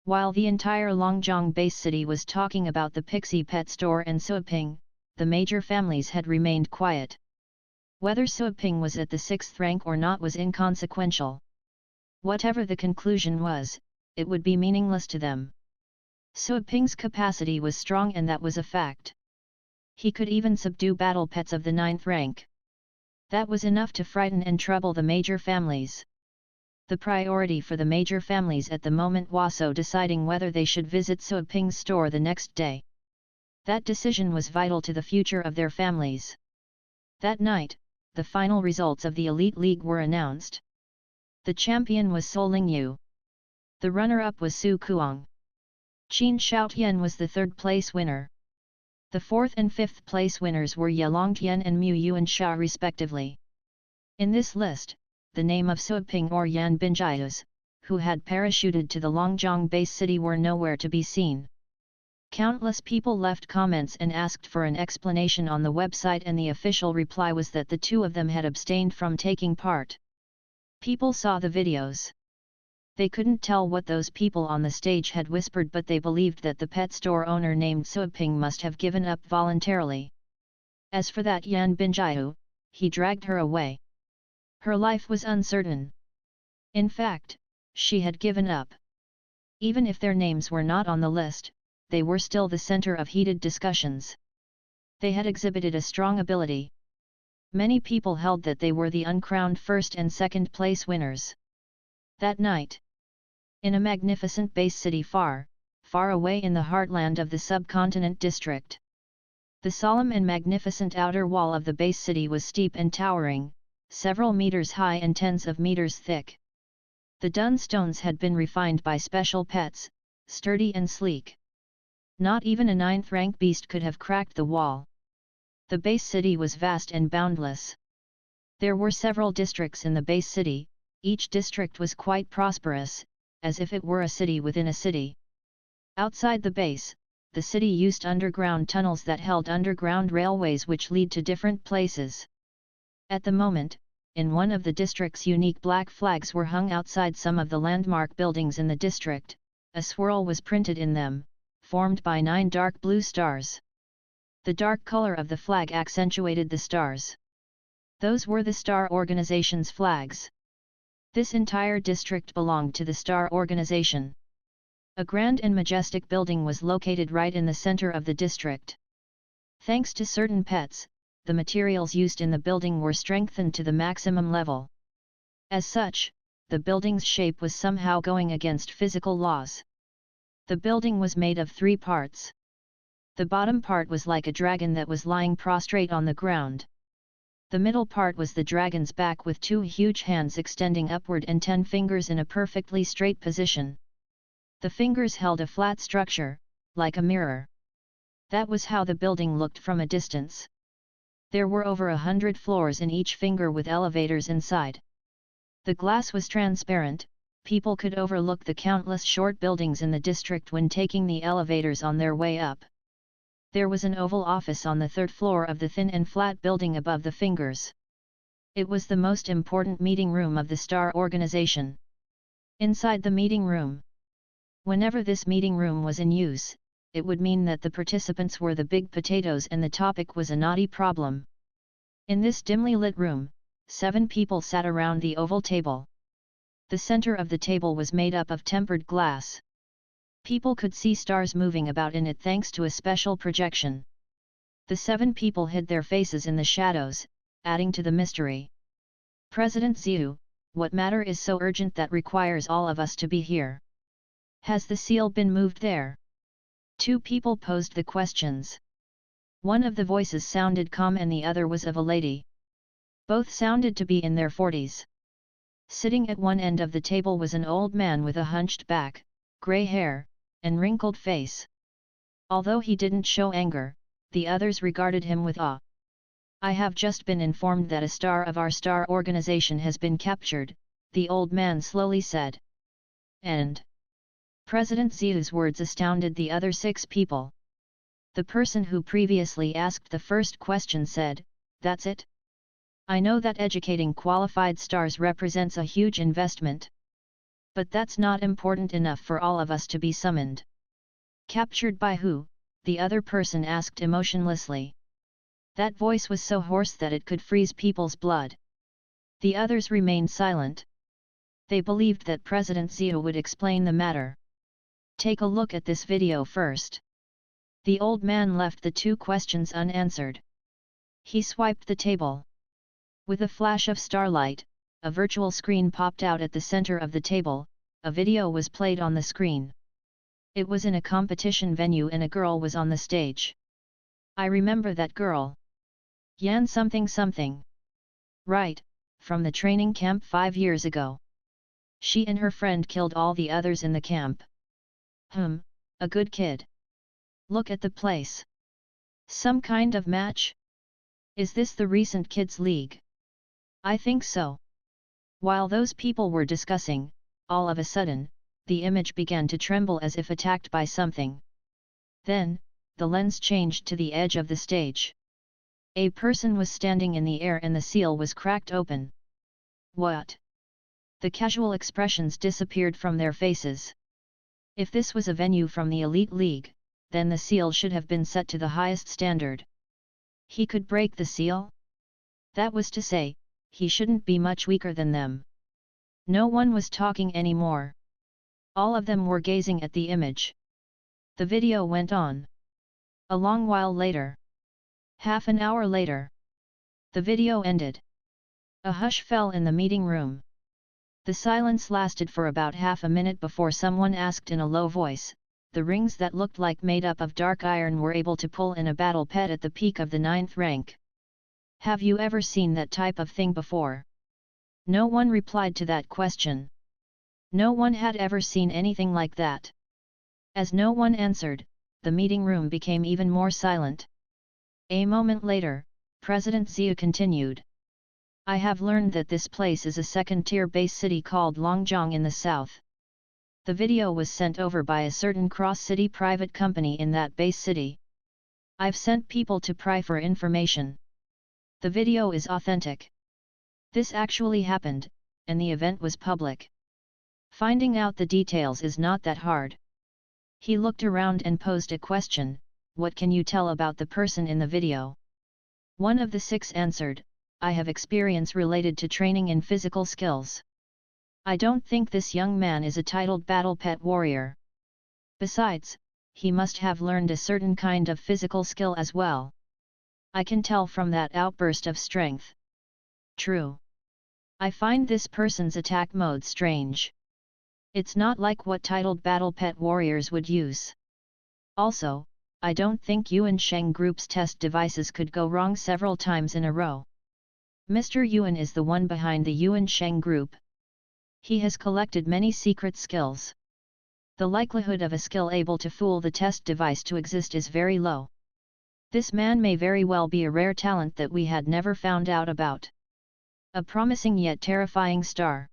While the entire Longjiang base city was talking about the Astral Pet Store and Suaping, the major families had remained quiet. Whether Suaping was at the 6th rank or not was inconsequential. Whatever the conclusion was, it would be meaningless to them. Suaping's capacity was strong and that was a fact. He could even subdue battle pets of the 9th rank. That was enough to frighten and trouble the major families. The priority for the major families at the moment was deciding whether they should visit Suaping's store the next day. That decision was vital to the future of their families. That night, the final results of the Elite League were announced. The champion was So Lingyu. The runner-up was Su Kuang. Qin Shaotian was the 3rd place winner. The 4th and 5th place winners were Ye Longtian and Mu Yuansha respectively. In this list, the name of Suaping or Yan Binjius, who had parachuted to the Longjiang base city, were nowhere to be seen. Countless people left comments and asked for an explanation on the website, and the official reply was that the two of them had abstained from taking part. People saw the videos. They couldn't tell what those people on the stage had whispered, but they believed that the pet store owner named Suaping must have given up voluntarily. As for that Yan Binjiu, he dragged her away. Her life was uncertain. In fact, she had given up. Even if their names were not on the list, they were still the center of heated discussions. They had exhibited a strong ability. Many people held that they were the uncrowned 1st and 2nd place winners. That night, in a magnificent base city far, far away in the heartland of the subcontinent district, the solemn and magnificent outer wall of the base city was steep and towering, several meters high and tens of meters thick. The dun stones had been refined by special pets, sturdy and sleek. Not even a 9th rank beast could have cracked the wall. The base city was vast and boundless. There were several districts in the base city. Each district was quite prosperous, as if it were a city within a city. Outside the base, the city used underground tunnels that held underground railways which lead to different places. At the moment, in one of the districts, unique black flags were hung outside some of the landmark buildings in the district. A swirl was printed in them, formed by 9 dark blue stars. The dark color of the flag accentuated the stars. Those were the Star Organization's flags. This entire district belonged to the Star Organization. A grand and majestic building was located right in the center of the district. Thanks to certain pets, the materials used in the building were strengthened to the maximum level. As such, the building's shape was somehow going against physical laws. The building was made of 3 parts. The bottom part was like a dragon that was lying prostrate on the ground. The middle part was the dragon's back with 2 huge hands extending upward and 10 fingers in a perfectly straight position. The fingers held a flat structure, like a mirror. That was how the building looked from a distance. There were over 100 floors in each finger with elevators inside. The glass was transparent, people could overlook the countless short buildings in the district when taking the elevators on their way up. There was an oval office on the 3rd floor of the thin and flat building above the fingers. It was the most important meeting room of the Star Organization. Inside the meeting room. Whenever this meeting room was in use, it would mean that the participants were the big potatoes and the topic was a knotty problem. In this dimly lit room, 7 people sat around the oval table. The center of the table was made up of tempered glass. People could see stars moving about in it thanks to a special projection. The 7 people hid their faces in the shadows, adding to the mystery. President Xiu, what matter is so urgent that requires all of us to be here? Has the seal been moved there? 2 people posed the questions. One of the voices sounded calm and the other was of a lady. Both sounded to be in their 40s. Sitting at one end of the table was an old man with a hunched back, grey hair, and wrinkled face. Although he didn't show anger, the others regarded him with awe. I have just been informed that a star of our star organization has been captured, the old man slowly said. And President Xiu's words astounded the other 6 people. The person who previously asked the first question said, "That's it? I know that educating qualified stars represents a huge investment. But that's not important enough for all of us to be summoned." "Captured by who?" the other person asked emotionlessly. That voice was so hoarse that it could freeze people's blood. The others remained silent. They believed that President Xiu would explain the matter. Take a look at this video first. The old man left the 2 questions unanswered. He swiped the table. With a flash of starlight, a virtual screen popped out at the center of the table, a video was played on the screen. It was in a competition venue and a girl was on the stage. "I remember that girl. Yan something something. Right, from the training camp 5 years ago. She and her friend killed all the others in the camp. A good kid. Look at the place. Some kind of match? Is this the recent Kids League? I think so." While those people were discussing, all of a sudden, the image began to tremble as if attacked by something. Then, the lens changed to the edge of the stage. A person was standing in the air and the seal was cracked open. What? The casual expressions disappeared from their faces. If this was a venue from the Elite League, then the seal should have been set to the highest standard. He could break the seal? That was to say, he shouldn't be much weaker than them. No one was talking anymore. All of them were gazing at the image. The video went on. A long while later. Half an hour later. The video ended. A hush fell in the meeting room. The silence lasted for about half a minute before someone asked in a low voice, "The rings that looked like made up of dark iron were able to pull in a battle pet at the peak of the 9th rank. Have you ever seen that type of thing before?" No one replied to that question. No one had ever seen anything like that. As no one answered, the meeting room became even more silent. A moment later, President Xiu continued. "I have learned that this place is a second-tier base city called Longjiang in the south. The video was sent over by a certain cross-city private company in that base city. I've sent people to pry for information. The video is authentic. This actually happened, and the event was public. Finding out the details is not that hard." He looked around and posed a question, "What can you tell about the person in the video?" One of the 6 answered, "I have experience related to training in physical skills. I don't think this young man is a titled battle pet warrior. Besides, he must have learned a certain kind of physical skill as well. I can tell from that outburst of strength." "True. I find this person's attack mode strange. It's not like what titled battle pet warriors would use. Also, I don't think Yuan Sheng Group's test devices could go wrong several times in a row. Mr. Yuan is the one behind the Yuan Sheng Group. He has collected many secret skills. The likelihood of a skill able to fool the test device to exist is very low. This man may very well be a rare talent that we had never found out about. A promising yet terrifying star.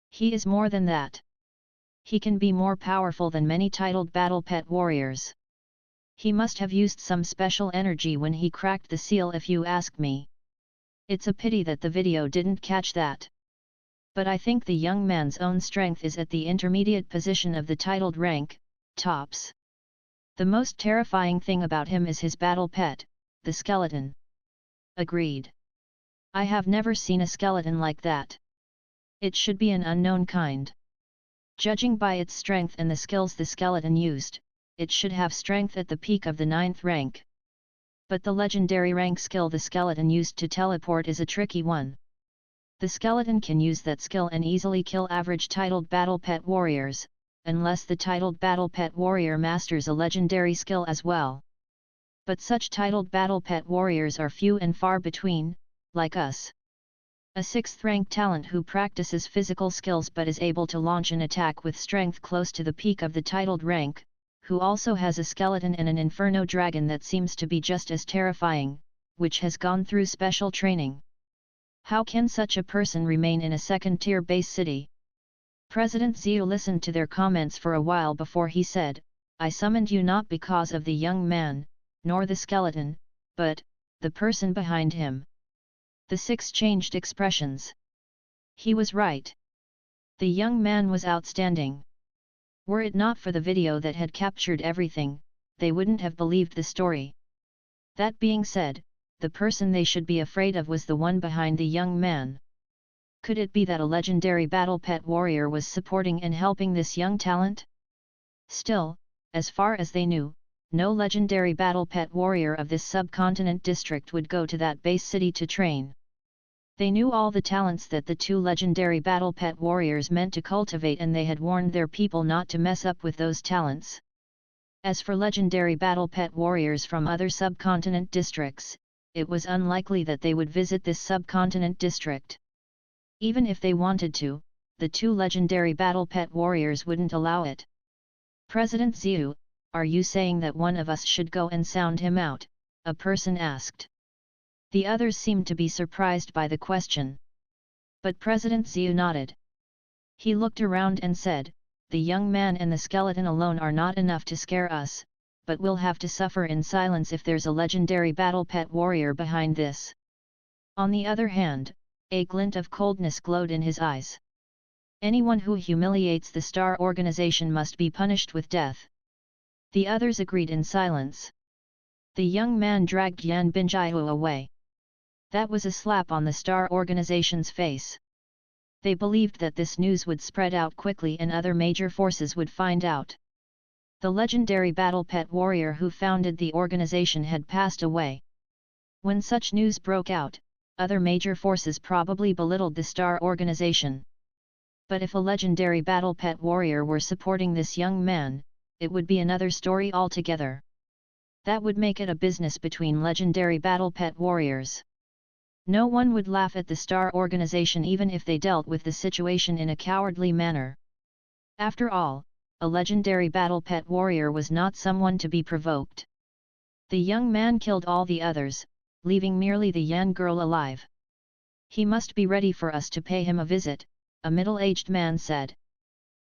He is more than that. He can be more powerful than many titled battle pet warriors. He must have used some special energy when he cracked the seal, if you ask me. It's a pity that the video didn't catch that. But I think the young man's own strength is at the intermediate position of the titled rank, tops. The most terrifying thing about him is his battle pet, the skeleton. Agreed. I have never seen a skeleton like that. It should be an unknown kind. Judging by its strength and the skills the skeleton used, it should have strength at the peak of the 9th rank. But the legendary rank skill the skeleton used to teleport is a tricky one. The skeleton can use that skill and easily kill average titled battle pet warriors, unless the titled battle pet warrior masters a legendary skill as well. But such titled battle pet warriors are few and far between, like us. A 6th rank talent who practices physical skills but is able to launch an attack with strength close to the peak of the titled rank, who also has a skeleton and an inferno dragon that seems to be just as terrifying, which has gone through special training. How can such a person remain in a second-tier base city? President Xiu listened to their comments for a while before he said, I summoned you not because of the young man, nor the skeleton, but the person behind him. The 6 changed expressions. He was right. The young man was outstanding. Were it not for the video that had captured everything, they wouldn't have believed the story. That being said, the person they should be afraid of was the one behind the young man. Could it be that a legendary battle pet warrior was supporting and helping this young talent? Still, as far as they knew, no legendary battle pet warrior of this subcontinent district would go to that base city to train. They knew all the talents that the 2 legendary battle pet warriors meant to cultivate, and they had warned their people not to mess up with those talents. As for legendary battle pet warriors from other subcontinent districts, it was unlikely that they would visit this subcontinent district. Even if they wanted to, the 2 legendary battle pet warriors wouldn't allow it. President Xiu, are you saying that one of us should go and sound him out? A person asked. The others seemed to be surprised by the question. But President Xiu nodded. He looked around and said, the young man and the skeleton alone are not enough to scare us, but we'll have to suffer in silence if there's a legendary battle pet warrior behind this. On the other hand, a glint of coldness glowed in his eyes. Anyone who humiliates the Star Organization must be punished with death. The others agreed in silence. The young man dragged Yan Binjiu away. That was a slap on the Star Organization's face. They believed that this news would spread out quickly and other major forces would find out. The legendary battle pet warrior who founded the organization had passed away. When such news broke out, other major forces probably belittled the Star Organization. But if a legendary battle pet warrior were supporting this young man, it would be another story altogether. That would make it a business between legendary battle pet warriors. No one would laugh at the Star Organization even if they dealt with the situation in a cowardly manner. After all, a legendary battle pet warrior was not someone to be provoked. The young man killed all the others, leaving merely the Yan girl alive. He must be ready for us to pay him a visit, a middle-aged man said.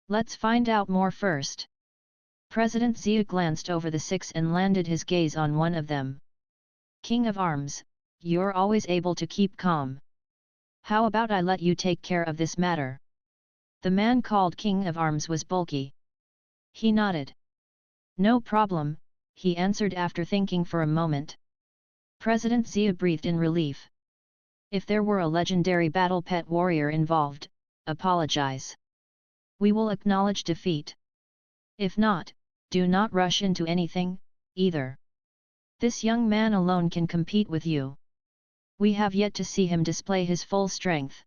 Let's find out more first. President Xiu glanced over the 6 and landed his gaze on one of them. King of Arms, you're always able to keep calm. How about I let you take care of this matter? The man called King of Arms was bulky. He nodded. No problem, he answered after thinking for a moment. President Xiu breathed in relief. If there were a legendary battle pet warrior involved, apologize. We will acknowledge defeat. If not, do not rush into anything, either. This young man alone can compete with you. We have yet to see him display his full strength.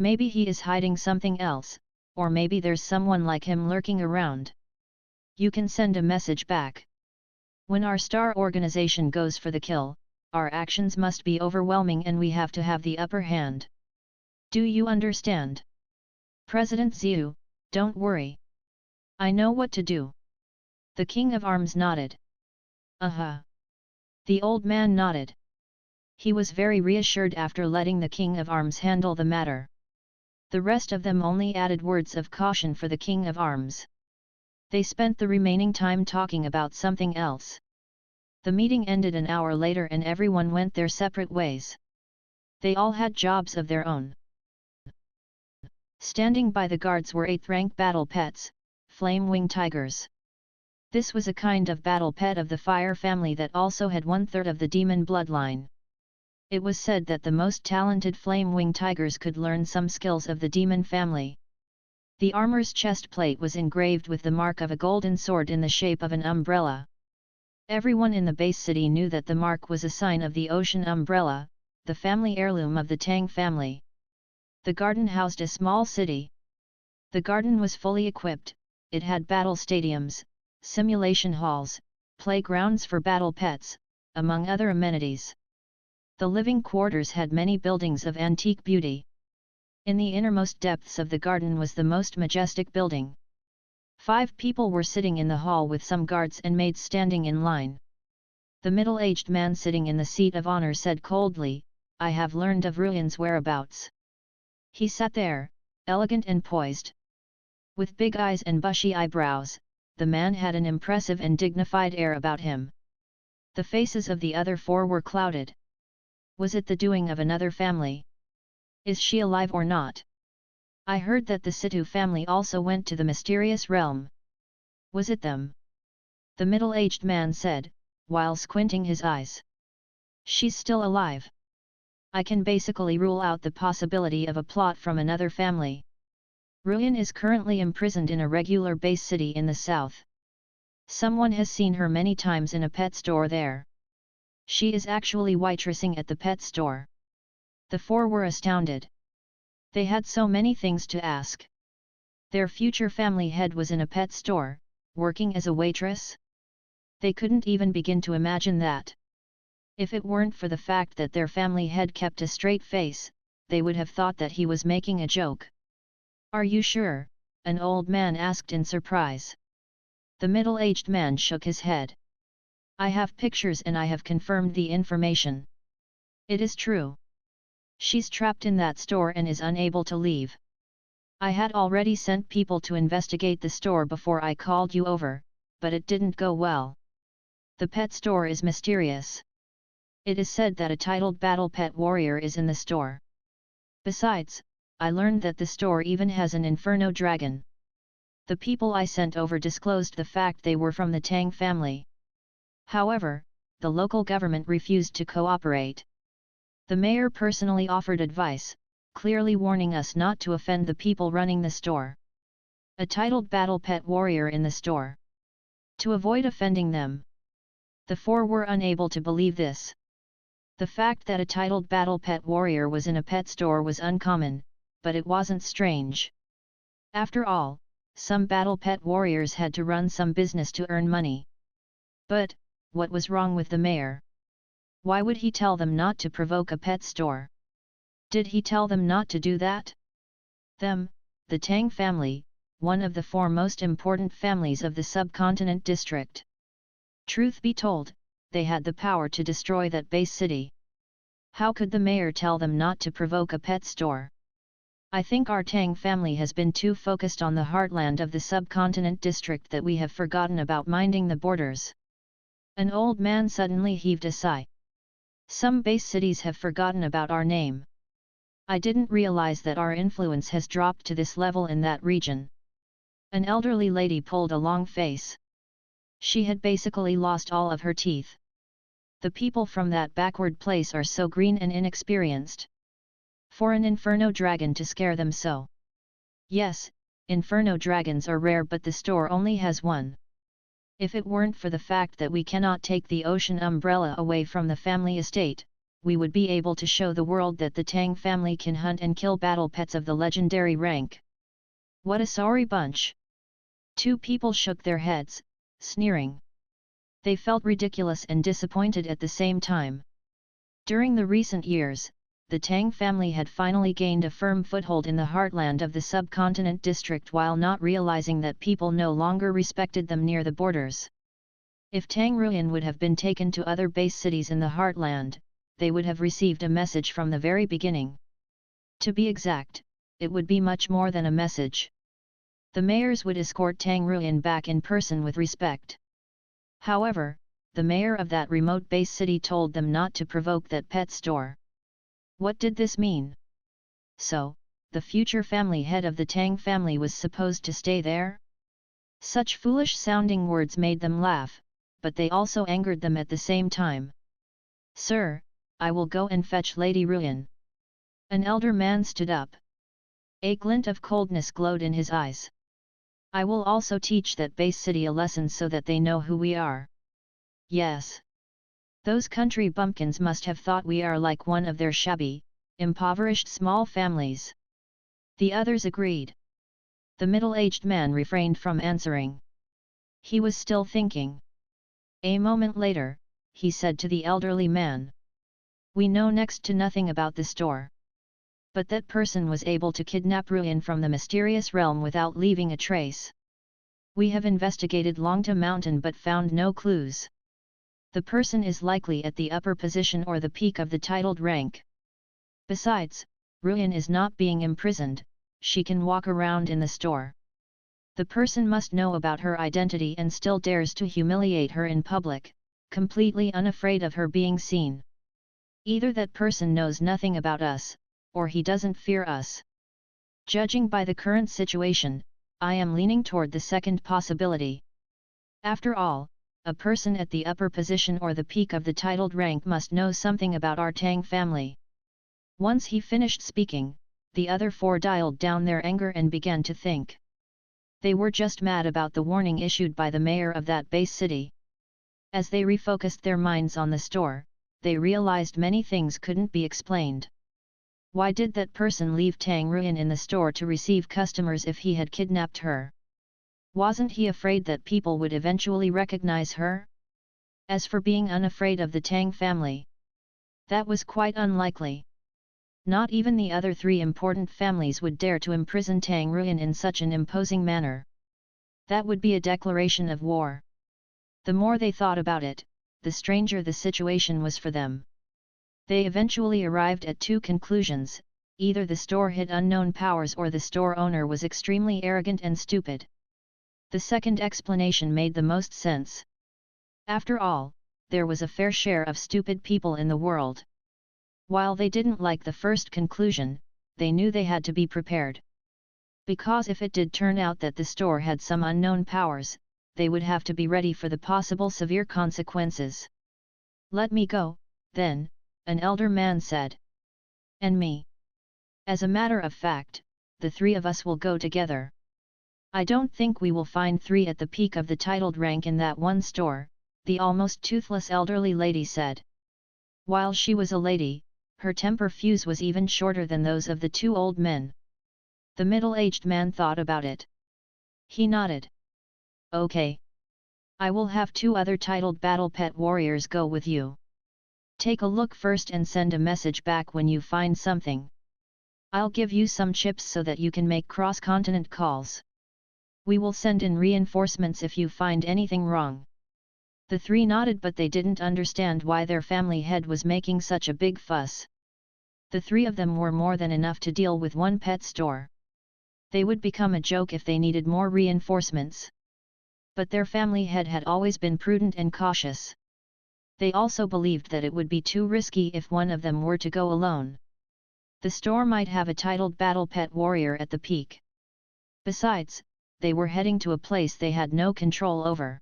Maybe he is hiding something else, or maybe there's someone like him lurking around. You can send a message back. When our star organization goes for the kill, our actions must be overwhelming and we have to have the upper hand. Do you understand? President Xiu, don't worry. I know what to do. The King of Arms nodded. The old man nodded. He was very reassured after letting the King of Arms handle the matter. The rest of them only added words of caution for the King of Arms. They spent the remaining time talking about something else. The meeting ended an hour later and everyone went their separate ways. They all had jobs of their own. Standing by the guards were 8th rank battle pets, flame-wing tigers. This was a kind of battle pet of the fire family that also had 1/3 of the demon bloodline. It was said that the most talented flame-wing tigers could learn some skills of the demon family. The armor's chest plate was engraved with the mark of a golden sword in the shape of an umbrella. Everyone in the base city knew that the mark was a sign of the ocean umbrella, the family heirloom of the Tang family. The garden housed a small city. The garden was fully equipped, it had battle stadiums, simulation halls, playgrounds for battle pets, among other amenities. The living quarters had many buildings of antique beauty. In the innermost depths of the garden was the most majestic building. 5 people were sitting in the hall with some guards and maids standing in line. The middle-aged man sitting in the seat of honor said coldly, "I have learned of Ruin's whereabouts." He sat there, elegant and poised. With big eyes and bushy eyebrows, the man had an impressive and dignified air about him. The faces of the other 4 were clouded. Was it the doing of another family? Is she alive or not? I heard that the Situ family also went to the mysterious realm. Was it them? The middle-aged man said, while squinting his eyes. She's still alive. I can basically rule out the possibility of a plot from another family. Ruin is currently imprisoned in a regular base city in the south. Someone has seen her many times in a pet store there. She is actually waitressing at the pet store. The 4 were astounded. They had so many things to ask. Their future family head was in a pet store, working as a waitress? They couldn't even begin to imagine that. If it weren't for the fact that their family head kept a straight face, they would have thought that he was making a joke. "Are you sure?" an old man asked in surprise. The middle-aged man shook his head. "I have pictures and I have confirmed the information. It is true. She's trapped in that store and is unable to leave. I had already sent people to investigate the store before I called you over, but it didn't go well. The pet store is mysterious. It is said that a titled battle pet warrior is in the store. Besides, I learned that the store even has an inferno dragon. The people I sent over disclosed the fact they were from the Tang family. However, the local government refused to cooperate. The mayor personally offered advice, clearly warning us not to offend the people running the store. A titled battle pet warrior in the store. To avoid offending them. The 4 were unable to believe this. The fact that a titled battle pet warrior was in a pet store was uncommon, but it wasn't strange. After all, some battle pet warriors had to run some business to earn money. But, what was wrong with the mayor? Why would he tell them not to provoke a pet store? Did he tell them not to do that? Them, the Tang family, one of the 4 most important families of the subcontinent district. Truth be told, they had the power to destroy that base city. How could the mayor tell them not to provoke a pet store? I think our Tang family has been too focused on the heartland of the subcontinent district that we have forgotten about minding the borders. An old man suddenly heaved a sigh. Some base cities have forgotten about our name. I didn't realize that our influence has dropped to this level in that region. An elderly lady pulled a long face. She had basically lost all of her teeth. The people from that backward place are so green and inexperienced. For an inferno dragon to scare them so. Yes, inferno dragons are rare, but the store only has 1. If it weren't for the fact that we cannot take the ocean umbrella away from the family estate, we would be able to show the world that the Tang family can hunt and kill battle pets of the legendary rank. What a sorry bunch! Two people shook their heads, sneering. They felt ridiculous and disappointed at the same time. During the recent years, the Tang family had finally gained a firm foothold in the heartland of the subcontinent district while not realizing that people no longer respected them near the borders. If Tang Ruin would have been taken to other base cities in the heartland, they would have received a message from the very beginning. To be exact, it would be much more than a message. The mayors would escort Tang Ruin back in person with respect. However, the mayor of that remote base city told them not to provoke that pet store. What did this mean? So, the future family head of the Tang family was supposed to stay there? Such foolish-sounding words made them laugh, but they also angered them at the same time. "Sir, I will go and fetch Lady Ruin." An elder man stood up. A glint of coldness glowed in his eyes. "I will also teach that base city a lesson so that they know who we are." "Yes. Those country bumpkins must have thought we are like one of their shabby, impoverished small families." The others agreed. The middle-aged man refrained from answering. He was still thinking. A moment later, he said to the elderly man, "We know next to nothing about the store. But that person was able to kidnap Ruin from the mysterious realm without leaving a trace. We have investigated Longta Mountain but found no clues. The person is likely at the upper position or the peak of the titled rank. Besides, Ruin is not being imprisoned, she can walk around in the store. The person must know about her identity and still dares to humiliate her in public, completely unafraid of her being seen. Either that person knows nothing about us, or he doesn't fear us. Judging by the current situation, I am leaning toward the second possibility. After all, a person at the upper position or the peak of the titled rank must know something about our Tang family." Once he finished speaking, the other four dialed down their anger and began to think. They were just mad about the warning issued by the mayor of that base city. As they refocused their minds on the store, they realized many things couldn't be explained. Why did that person leave Tang Ruin in the store to receive customers if he had kidnapped her? Wasn't he afraid that people would eventually recognize her? As for being unafraid of the Tang family, that was quite unlikely. Not even the other three important families would dare to imprison Tang Ruin in such an imposing manner. That would be a declaration of war. The more they thought about it, the stranger the situation was for them. They eventually arrived at two conclusions: either the store hid unknown powers or the store owner was extremely arrogant and stupid. The second explanation made the most sense. After all, there was a fair share of stupid people in the world. While they didn't like the first conclusion, they knew they had to be prepared. Because if it did turn out that the store had some unknown powers, they would have to be ready for the possible severe consequences. "Let me go, then," an elder man said. "And me?" "As a matter of fact, the three of us will go together." "I don't think we will find three at the peak of the titled rank in that one store," the almost toothless elderly lady said. While she was a lady, her temper fuse was even shorter than those of the two old men. The middle-aged man thought about it. He nodded. "Okay. I will have two other titled battle pet warriors go with you. Take a look first and send a message back when you find something. I'll give you some chips so that you can make cross-continent calls. We will send in reinforcements if you find anything wrong." The three nodded, but they didn't understand why their family head was making such a big fuss. The three of them were more than enough to deal with one pet store. They would become a joke if they needed more reinforcements. But their family head had always been prudent and cautious. They also believed that it would be too risky if one of them were to go alone. The store might have a titled battle pet warrior at the peak. Besides, they were heading to a place they had no control over.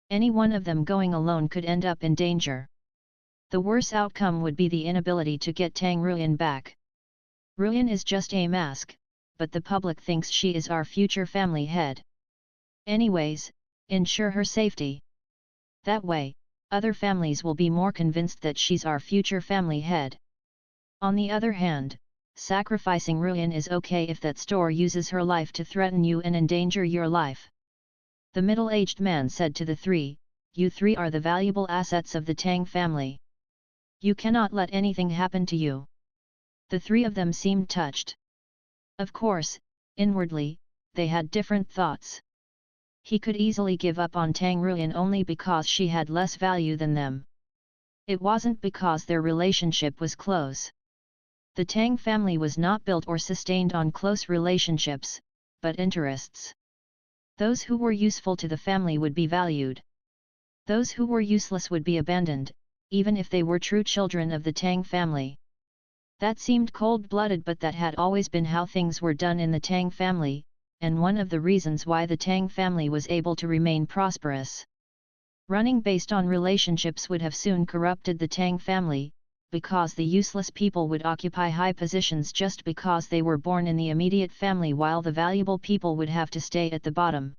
Any one of them going alone could end up in danger. The worst outcome would be the inability to get Tang Ruin back. Ruin is just a mask, but the public thinks she is our future family head. Anyways, ensure her safety. That way, other families will be more convinced that she's our future family head. On the other hand, sacrificing rein is okay if that store uses her life to threaten you and endanger your life. The middle-aged man said to the three, "You three are the valuable assets of the Tang family. You cannot let anything happen to you." The three of them seemed touched. Of course, inwardly, they had different thoughts. He could easily give up on Tang Ruyan only because she had less value than them. It wasn't because their relationship was close. The Tang family was not built or sustained on close relationships, but interests. Those who were useful to the family would be valued. Those who were useless would be abandoned, even if they were true children of the Tang family. That seemed cold-blooded, but that had always been how things were done in the Tang family, and one of the reasons why the Tang family was able to remain prosperous. Running based on relationships would have soon corrupted the Tang family, because the useless people would occupy high positions just because they were born in the immediate family, while the valuable people would have to stay at the bottom.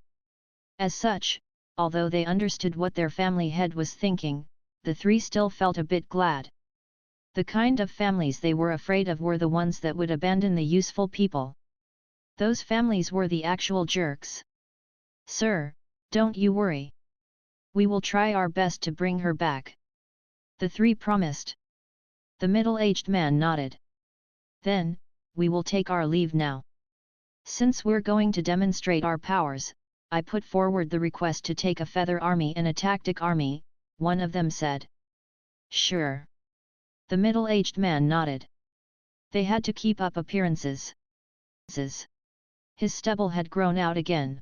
As such, although they understood what their family head was thinking, the three still felt a bit glad. The kind of families they were afraid of were the ones that would abandon the useful people. Those families were the actual jerks. "Sir, don't you worry. We will try our best to bring her back," the three promised. The middle-aged man nodded. "Then, we will take our leave now. Since we're going to demonstrate our powers, I put forward the request to take a feather army and a tactic army," one of them said. "Sure." The middle-aged man nodded. They had to keep up appearances. His stubble had grown out again.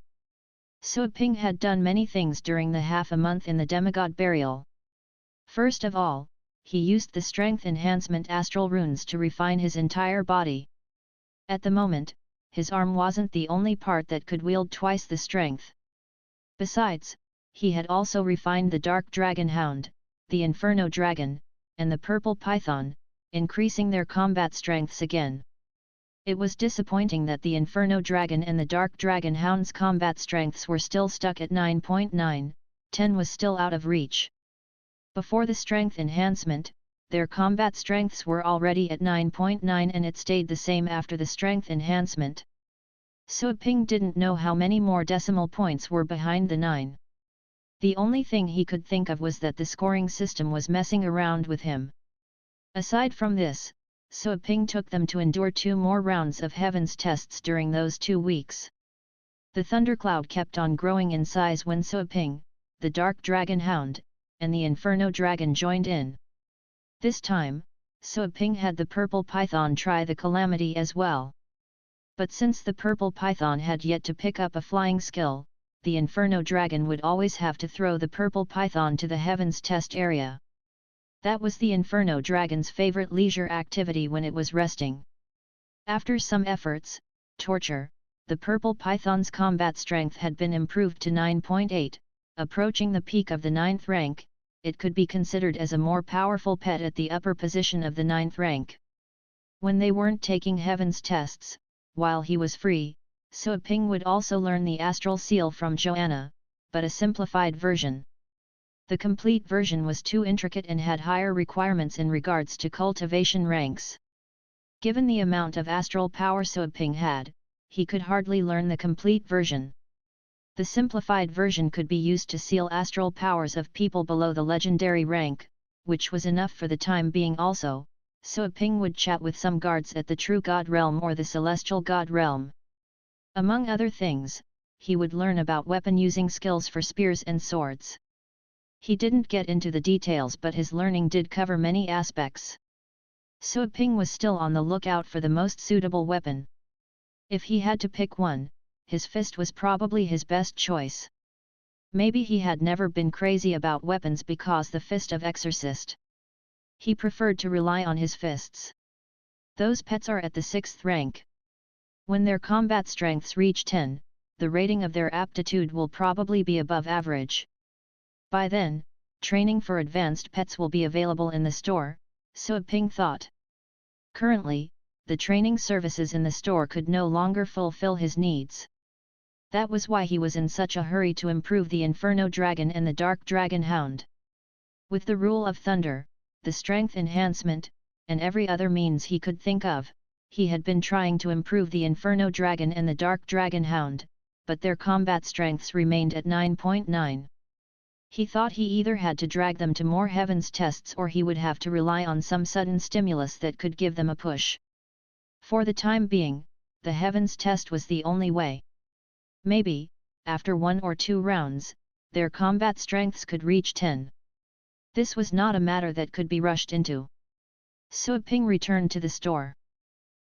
Suaping had done many things during the half a month in the demigod burial. First of all, he used the strength enhancement astral runes to refine his entire body. At the moment, his arm wasn't the only part that could wield twice the strength. Besides, he had also refined the dark dragon hound, the inferno dragon, and the purple python, increasing their combat strengths again. It was disappointing that the inferno dragon and the dark dragon hound's combat strengths were still stuck at 9.9, 10 was still out of reach. Before the strength enhancement, their combat strengths were already at 9.9 and it stayed the same after the strength enhancement. Suaping didn't know how many more decimal points were behind the 9. The only thing he could think of was that the scoring system was messing around with him. Aside from this, Suaping took them to endure 2 more rounds of heaven's tests during those 2 weeks. The thundercloud kept on growing in size when Suaping, the dark dragon hound, and the inferno dragon joined in. This time, Suaping had the purple python try the calamity as well. But since the purple python had yet to pick up a flying skill, the inferno dragon would always have to throw the purple python to the heavens test area. That was the inferno dragon's favorite leisure activity when it was resting. After some efforts, torture, the purple python's combat strength had been improved to 9.8, approaching the peak of the 9th rank. It could be considered as a more powerful pet at the upper position of the 9th rank. When they weren't taking heaven's tests, while he was free, Suaping would also learn the astral seal from Joanna, but a simplified version. The complete version was too intricate and had higher requirements in regards to cultivation ranks. Given the amount of astral power Suaping had, he could hardly learn the complete version. The simplified version could be used to seal astral powers of people below the legendary rank, which was enough for the time being also. Suaping would chat with some guards at the True God Realm or the Celestial God Realm. Among other things, he would learn about weapon-using skills for spears and swords. He didn't get into the details, but his learning did cover many aspects. Suaping was still on the lookout for the most suitable weapon. If he had to pick one, his fist was probably his best choice. Maybe he had never been crazy about weapons because the fist of exorcist. He preferred to rely on his fists. Those pets are at the 6th rank. When their combat strengths reach 10, the rating of their aptitude will probably be above average. By then, training for advanced pets will be available in the store, Suaping thought. Currently, the training services in the store could no longer fulfill his needs. That was why he was in such a hurry to improve the Inferno Dragon and the Dark Dragon Hound. With the rule of thunder, the strength enhancement, and every other means he could think of, he had been trying to improve the Inferno Dragon and the Dark Dragon Hound, but their combat strengths remained at 9.9. He thought he either had to drag them to more heavens tests or he would have to rely on some sudden stimulus that could give them a push. For the time being, the heavens test was the only way. Maybe, after 1 or 2 rounds, their combat strengths could reach 10. This was not a matter that could be rushed into. Sui Ping returned to the store.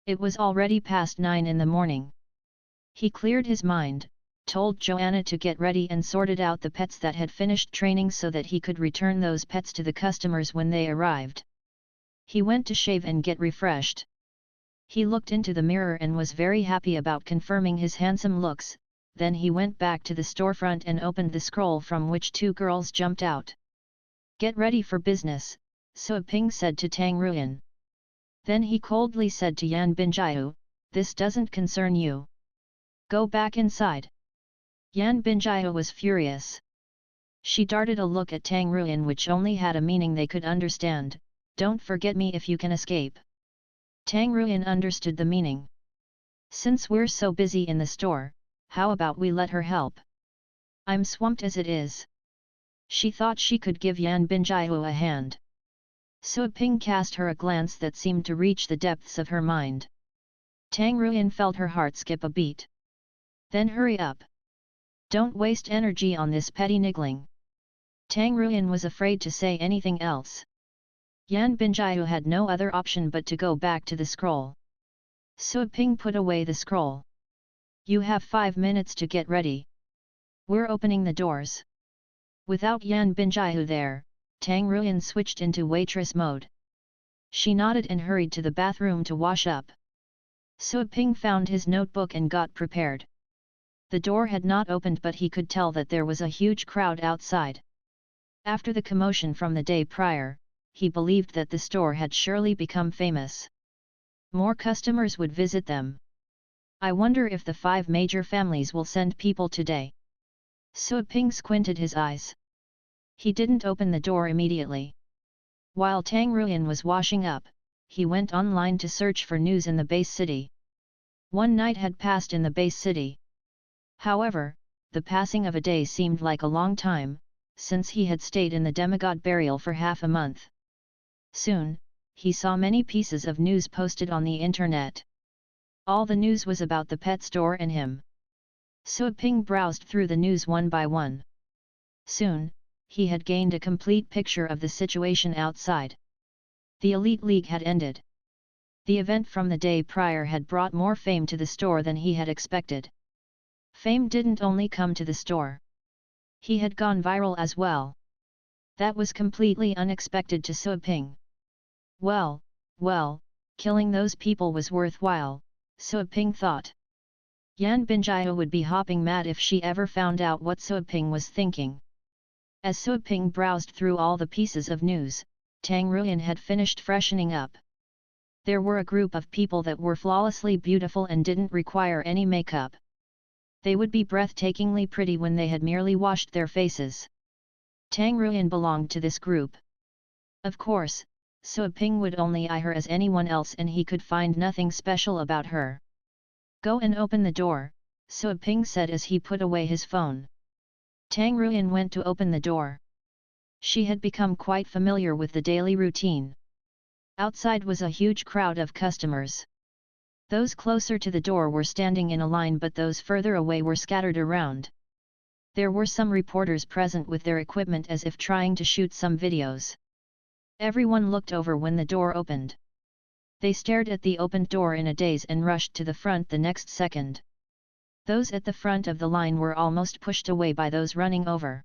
It was already past 9 in the morning. He cleared his mind, told Joanna to get ready and sorted out the pets that had finished training so that he could return those pets to the customers when they arrived. He went to shave and get refreshed. He looked into the mirror and was very happy about confirming his handsome looks, then he went back to the storefront and opened the scroll from which 2 girls jumped out. "Get ready for business," Sui Ping said to Tang Ruyan. Then he coldly said to Yan Binjiu, "This doesn't concern you. Go back inside." Yan Binjiu was furious. She darted a look at Tang Ruyan which only had a meaning they could understand, "Don't forget me if you can escape." Tang Ruyan understood the meaning. "Since we're so busy in the store, how about we let her help? I'm swamped as it is." She thought she could give Yan Binjiu a hand. Sui Ping cast her a glance that seemed to reach the depths of her mind. Tang Ruyan felt her heart skip a beat. "Then hurry up. Don't waste energy on this petty niggling." Tang Ruyan was afraid to say anything else. Yan Binjiu had no other option but to go back to the scroll. Sui Ping put away the scroll. "You have 5 minutes to get ready. We're opening the doors." Without Yan Binjiu there, Tang Ruyan switched into waitress mode. She nodded and hurried to the bathroom to wash up. Sui Ping found his notebook and got prepared. The door had not opened but he could tell that there was a huge crowd outside. After the commotion from the day prior, he believed that the store had surely become famous. More customers would visit them. "I wonder if the 5 major families will send people today." Sui Ping squinted his eyes. He didn't open the door immediately. While Tang Ruyan was washing up, he went online to search for news in the base city. 1 night had passed in the base city. However, the passing of a day seemed like a long time, since he had stayed in the demigod burial for half a month. Soon, he saw many pieces of news posted on the internet. All the news was about the pet store and him. Sui Ping browsed through the news one by one. Soon, he had gained a complete picture of the situation outside. The Elite League had ended. The event from the day prior had brought more fame to the store than he had expected. Fame didn't only come to the store. He had gone viral as well. That was completely unexpected to Sui Ping. Well, killing those people was worthwhile, Sui Ping thought. Yan Binjiu would be hopping mad if she ever found out what Sui Ping was thinking. As Sui Ping browsed through all the pieces of news, Tang Ruyan had finished freshening up. There were a group of people that were flawlessly beautiful and didn't require any makeup. They would be breathtakingly pretty when they had merely washed their faces. Tang Ruyan belonged to this group. Of course, Sui Ping would only eye her as anyone else and he could find nothing special about her. "Go and open the door," Sui Ping said as he put away his phone. Tang Ruyan went to open the door. She had become quite familiar with the daily routine. Outside was a huge crowd of customers. Those closer to the door were standing in a line but those further away were scattered around. There were some reporters present with their equipment as if trying to shoot some videos. Everyone looked over when the door opened. They stared at the opened door in a daze and rushed to the front the next second. Those at the front of the line were almost pushed away by those running over.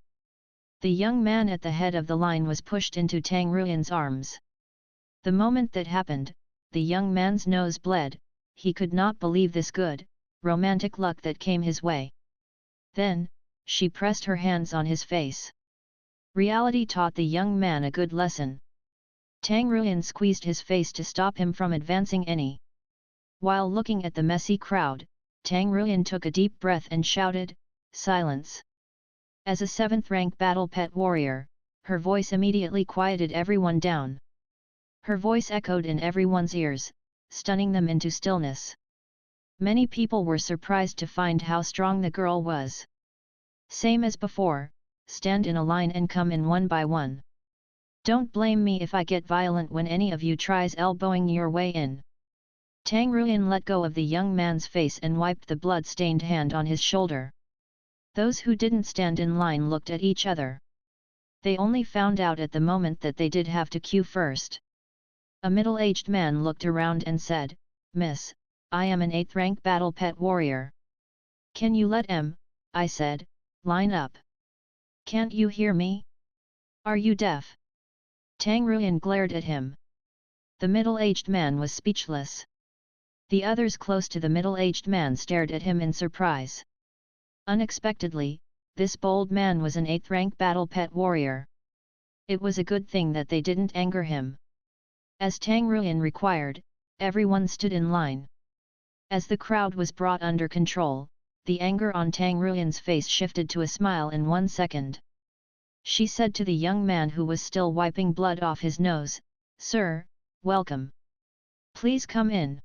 The young man at the head of the line was pushed into Tang Ruyan's arms. The moment that happened, the young man's nose bled. He could not believe this good, romantic luck that came his way. Then, she pressed her hands on his face. Reality taught the young man a good lesson. Tang Ruyan squeezed his face to stop him from advancing any. While looking at the messy crowd, Tang Ruyan took a deep breath and shouted, "Silence!" As a 7th-rank battle pet warrior, her voice immediately quieted everyone down. Her voice echoed in everyone's ears, stunning them into stillness. Many people were surprised to find how strong the girl was. Same as before, stand in a line and come in one by one. Don't blame me if I get violent when any of you tries elbowing your way in. Tang Ruyan let go of the young man's face and wiped the blood-stained hand on his shoulder. Those who didn't stand in line looked at each other. They only found out at the moment that they did have to queue first. A middle-aged man looked around and said, "Miss, I am an 8th rank battle pet warrior. Can you let I said, line up. Can't you hear me? Are you deaf?" Tang Ruyan glared at him. The middle-aged man was speechless. The others close to the middle-aged man stared at him in surprise. Unexpectedly, this bold man was an 8th rank battle pet warrior. It was a good thing that they didn't anger him. As Tang Ruyan required, everyone stood in line. As the crowd was brought under control, the anger on Tang Ruyan's face shifted to a smile in 1 second. She said to the young man who was still wiping blood off his nose, "Sir, welcome. Please come in."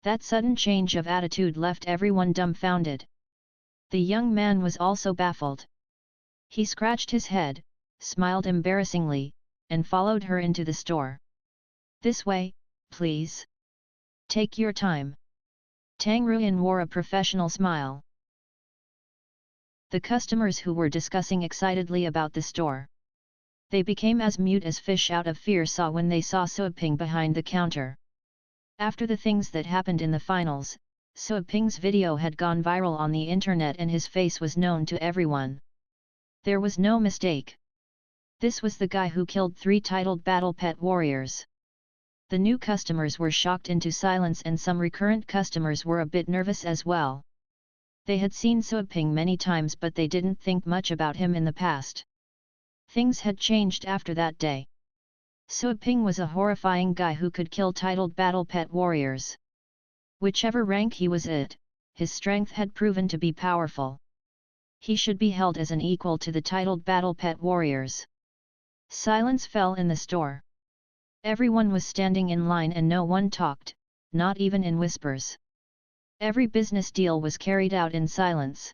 That sudden change of attitude left everyone dumbfounded. The young man was also baffled. He scratched his head, smiled embarrassingly, and followed her into the store. "This way, please. Take your time." Tang Ruyan wore a professional smile. The customers who were discussing excitedly about the store. They became as mute as fish out of fear saw when they saw Suaping behind the counter. After the things that happened in the finals, Suaping's video had gone viral on the internet and his face was known to everyone. There was no mistake. This was the guy who killed 3 titled battle pet warriors. The new customers were shocked into silence and some recurrent customers were a bit nervous as well. They had seen Suaping many times but they didn't think much about him in the past. Things had changed after that day. Suaping was a horrifying guy who could kill titled battle pet warriors. Whichever rank he was at, his strength had proven to be powerful. He should be held as an equal to the titled battle pet warriors. Silence fell in the store. Everyone was standing in line and no one talked, not even in whispers. Every business deal was carried out in silence.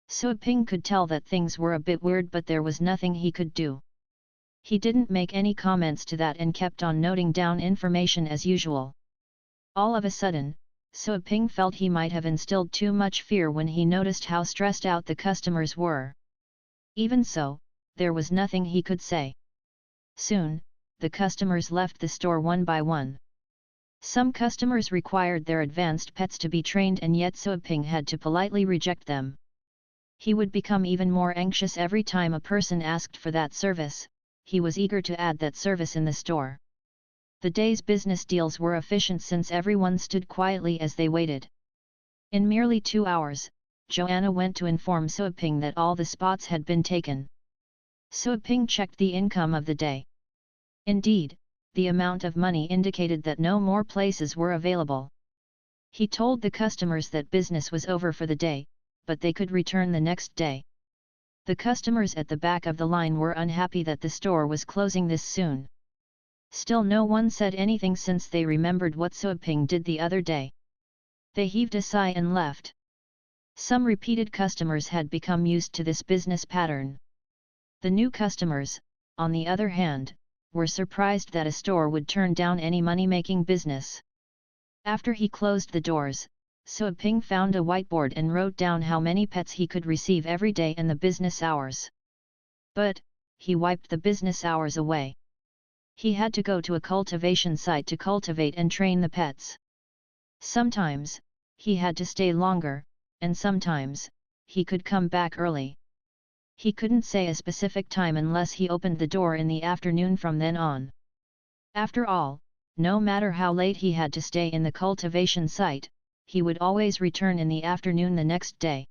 Suaping could tell that things were a bit weird but there was nothing he could do. He didn't make any comments to that and kept on noting down information as usual. All of a sudden, Suaping felt he might have instilled too much fear when he noticed how stressed out the customers were. Even so, there was nothing he could say. Soon, the customers left the store one by one. Some customers required their advanced pets to be trained and yet Suaping had to politely reject them. He would become even more anxious every time a person asked for that service. He was eager to add that service in the store. The day's business deals were efficient since everyone stood quietly as they waited. In merely 2 hours, Joanna went to inform Suaping that all the spots had been taken. Suaping checked the income of the day. Indeed, the amount of money indicated that no more places were available. He told the customers that business was over for the day, but they could return the next day. The customers at the back of the line were unhappy that the store was closing this soon. Still no one said anything since they remembered what Suaping did the other day. They heaved a sigh and left. Some repeated customers had become used to this business pattern. The new customers, on the other hand, were surprised that a store would turn down any money-making business. After he closed the doors, Suaping found a whiteboard and wrote down how many pets he could receive every day and the business hours. But, he wiped the business hours away. He had to go to a cultivation site to cultivate and train the pets. Sometimes, he had to stay longer, and sometimes, he could come back early. He couldn't say a specific time unless he opened the door in the afternoon from then on. After all, no matter how late he had to stay in the cultivation site, he would always return in the afternoon the next day.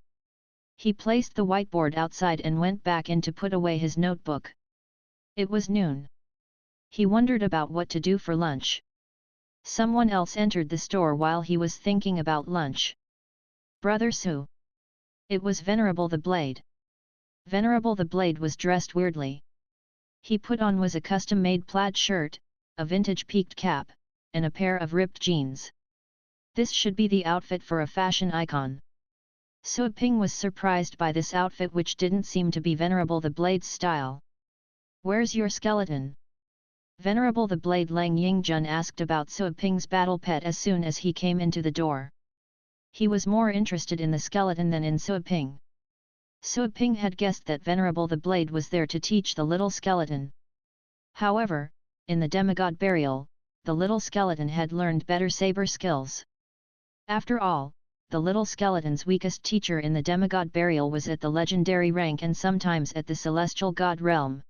He placed the whiteboard outside and went back in to put away his notebook. It was noon. He wondered about what to do for lunch. Someone else entered the store while he was thinking about lunch. Brother Su. It was Venerable the Blade. Venerable the Blade was dressed weirdly. He put on was a custom-made plaid shirt, a vintage peaked cap, and a pair of ripped jeans. This should be the outfit for a fashion icon. Sui Ping was surprised by this outfit, which didn't seem to be Venerable the Blade's style. "Where's your skeleton?" Venerable the Blade Lang Yingjun asked about Sui Ping's battle pet as soon as he came into the door. He was more interested in the skeleton than in Sui Ping. Sui Ping had guessed that Venerable the Blade was there to teach the little skeleton. However, in the demigod burial, the little skeleton had learned better saber skills. After all, the little skeleton's weakest teacher in the demigod burial was at the legendary rank and sometimes at the celestial god realm.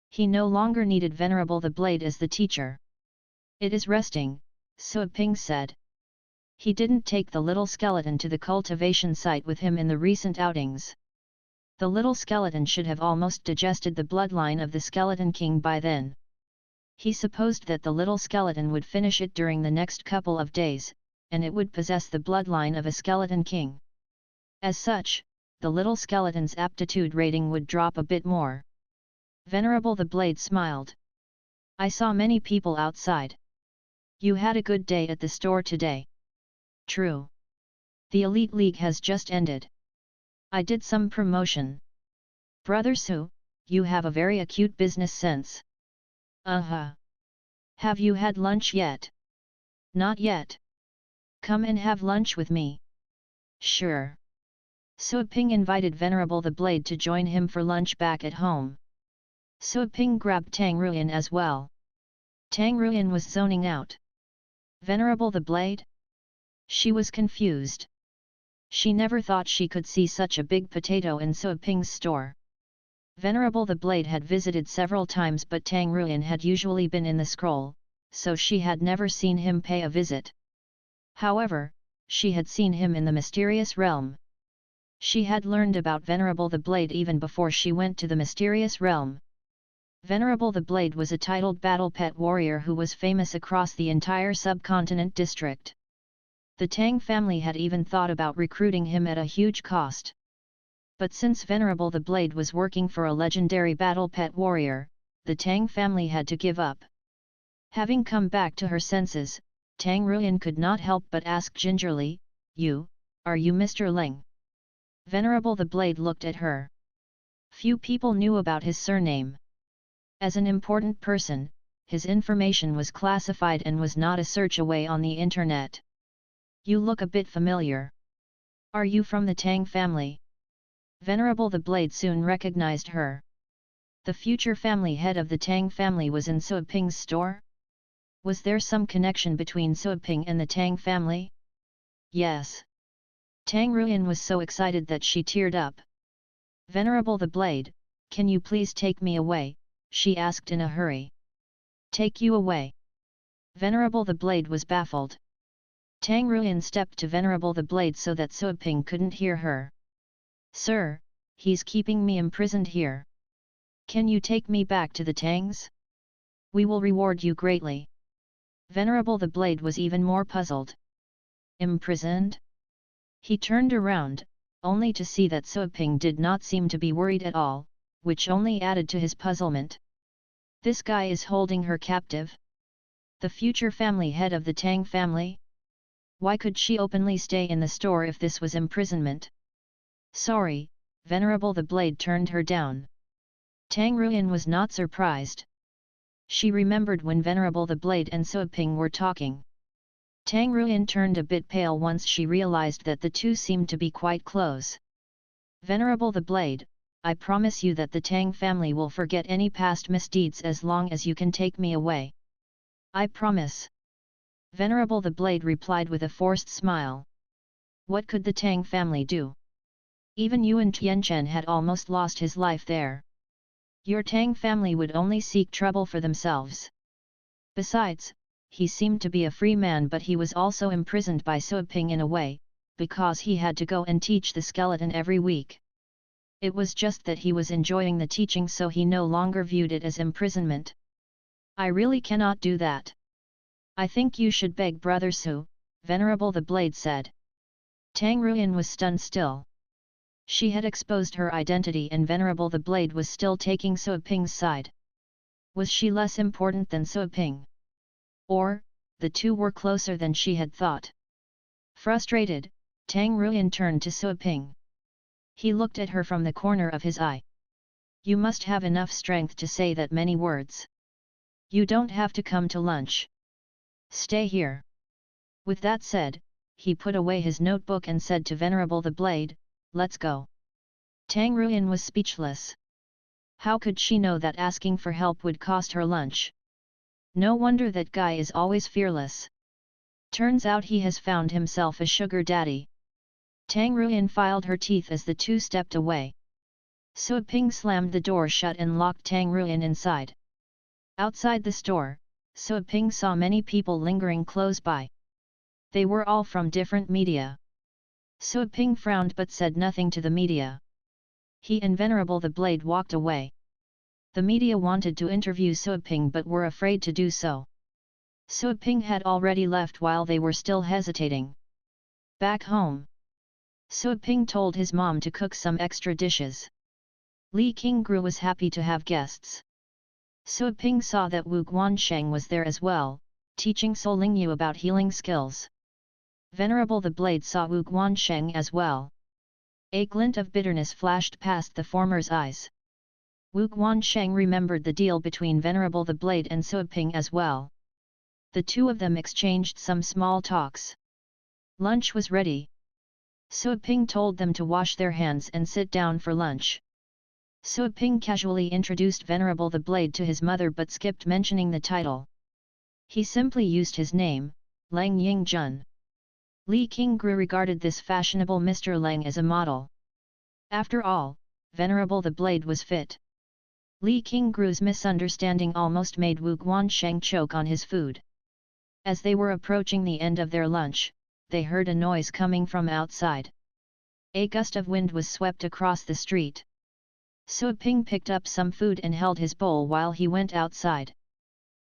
He no longer needed Venerable the Blade as the teacher. "It is resting," Sui Ping said. He didn't take the little skeleton to the cultivation site with him in the recent outings. The little skeleton should have almost digested the bloodline of the Skeleton King by then. He supposed that the little skeleton would finish it during the next couple of days, and it would possess the bloodline of a Skeleton King. As such, the little skeleton's aptitude rating would drop a bit more. Venerable the Blade smiled. "I saw many people outside. You had a good day at the store today." "True. The Elite League has just ended. I did some promotion." "Brother Su, you have a very acute business sense." Have you had lunch yet?" "Not yet." "Come and have lunch with me." "Sure." Sui Ping invited Venerable the Blade to join him for lunch back at home. Sui Ping grabbed Tang Ruyan as well. Tang Ruyan was zoning out. "Venerable the Blade?" She was confused. She never thought she could see such a big potato in Sui Ping's store. Venerable the Blade had visited several times, but Tang Ruyan had usually been in the scroll, so she had never seen him pay a visit. However, she had seen him in the mysterious realm. She had learned about Venerable the Blade even before she went to the mysterious realm. Venerable the Blade was a titled battle pet warrior who was famous across the entire subcontinent district. The Tang family had even thought about recruiting him at a huge cost. But since Venerable the Blade was working for a legendary battle pet warrior, the Tang family had to give up. Having come back to her senses, Tang Ruyan could not help but ask gingerly, Are you Mr. Leng?" Venerable the Blade looked at her. Few people knew about his surname. As an important person, his information was classified and was not a search away on the internet. "You look a bit familiar. Are you from the Tang family?" Venerable the Blade soon recognized her. The future family head of the Tang family was in Sui Ping's store? Was there some connection between Sui Ping and the Tang family? Yes. Tang Ruyan was so excited that she teared up. "Venerable the Blade, can you please take me away?" she asked in a hurry. "Take you away?" Venerable the Blade was baffled. Tang Ruyan stepped to Venerable the Blade so that Sui Ping couldn't hear her. "Sir, he's keeping me imprisoned here. Can you take me back to the Tangs? We will reward you greatly." Venerable the Blade was even more puzzled. "Imprisoned?" He turned around, only to see that Sui Ping did not seem to be worried at all, which only added to his puzzlement. This guy is holding her captive? The future family head of the Tang family? Why could she openly stay in the store if this was imprisonment? "Sorry," Venerable the Blade turned her down. Tang Ruyan was not surprised. She remembered when Venerable the Blade and Sui Ping were talking. Tang Ruyan turned a bit pale once she realized that the two seemed to be quite close. "Venerable the Blade, I promise you that the Tang family will forget any past misdeeds as long as you can take me away." "I promise." Venerable the Blade replied with a forced smile. What could the Tang family do? Even Yuan Tianchen had almost lost his life there. Your Tang family would only seek trouble for themselves. Besides, he seemed to be a free man, but he was also imprisoned by Sui Ping in a way, because he had to go and teach the skeleton every week. It was just that he was enjoying the teaching, so he no longer viewed it as imprisonment. "I really cannot do that. I think you should beg Brother Su," Venerable the Blade said. Tang Ruyan was stunned still. She had exposed her identity and Venerable the Blade was still taking Sui Ping's side. Was she less important than Suo Ping? Or, the two were closer than she had thought? Frustrated, Tang Ruyan turned to Suo Ping. He looked at her from the corner of his eye. You must have enough strength to say that many words. You don't have to come to lunch. Stay here. With that said, he put away his notebook and said to Venerable the Blade, let's go. Tang Ruyan was speechless. How could she know that asking for help would cost her lunch? No wonder that guy is always fearless. Turns out he has found himself a sugar daddy. Tang Ruyan filed her teeth as the two stepped away. Suo Ping slammed the door shut and locked Tang Ruyan inside. Outside the store, Suo Ping saw many people lingering close by. They were all from different media. Suo Ping frowned but said nothing to the media. He and Venerable the Blade walked away. The media wanted to interview Suo Ping but were afraid to do so. Suo Ping had already left while they were still hesitating. Back home, Suo Ping told his mom to cook some extra dishes. Li Qingru was happy to have guests. Suo Ping saw that Wu Guansheng was there as well, teaching So Lingyu about healing skills. Venerable the Blade saw Wu Guansheng as well. A glint of bitterness flashed past the former's eyes. Wu Guansheng remembered the deal between Venerable the Blade and Suo Ping as well. The two of them exchanged some small talks. Lunch was ready. Suo Ping told them to wash their hands and sit down for lunch. Suo Ping casually introduced Venerable the Blade to his mother but skipped mentioning the title. He simply used his name, Lang Yingjun. Li Qingru regarded this fashionable Mr. Lang as a model. After all, Venerable the Blade was fit. Li Qingru's misunderstanding almost made Wu Guansheng choke on his food. As they were approaching the end of their lunch, they heard a noise coming from outside. A gust of wind was swept across the street. Suo Ping picked up some food and held his bowl while he went outside.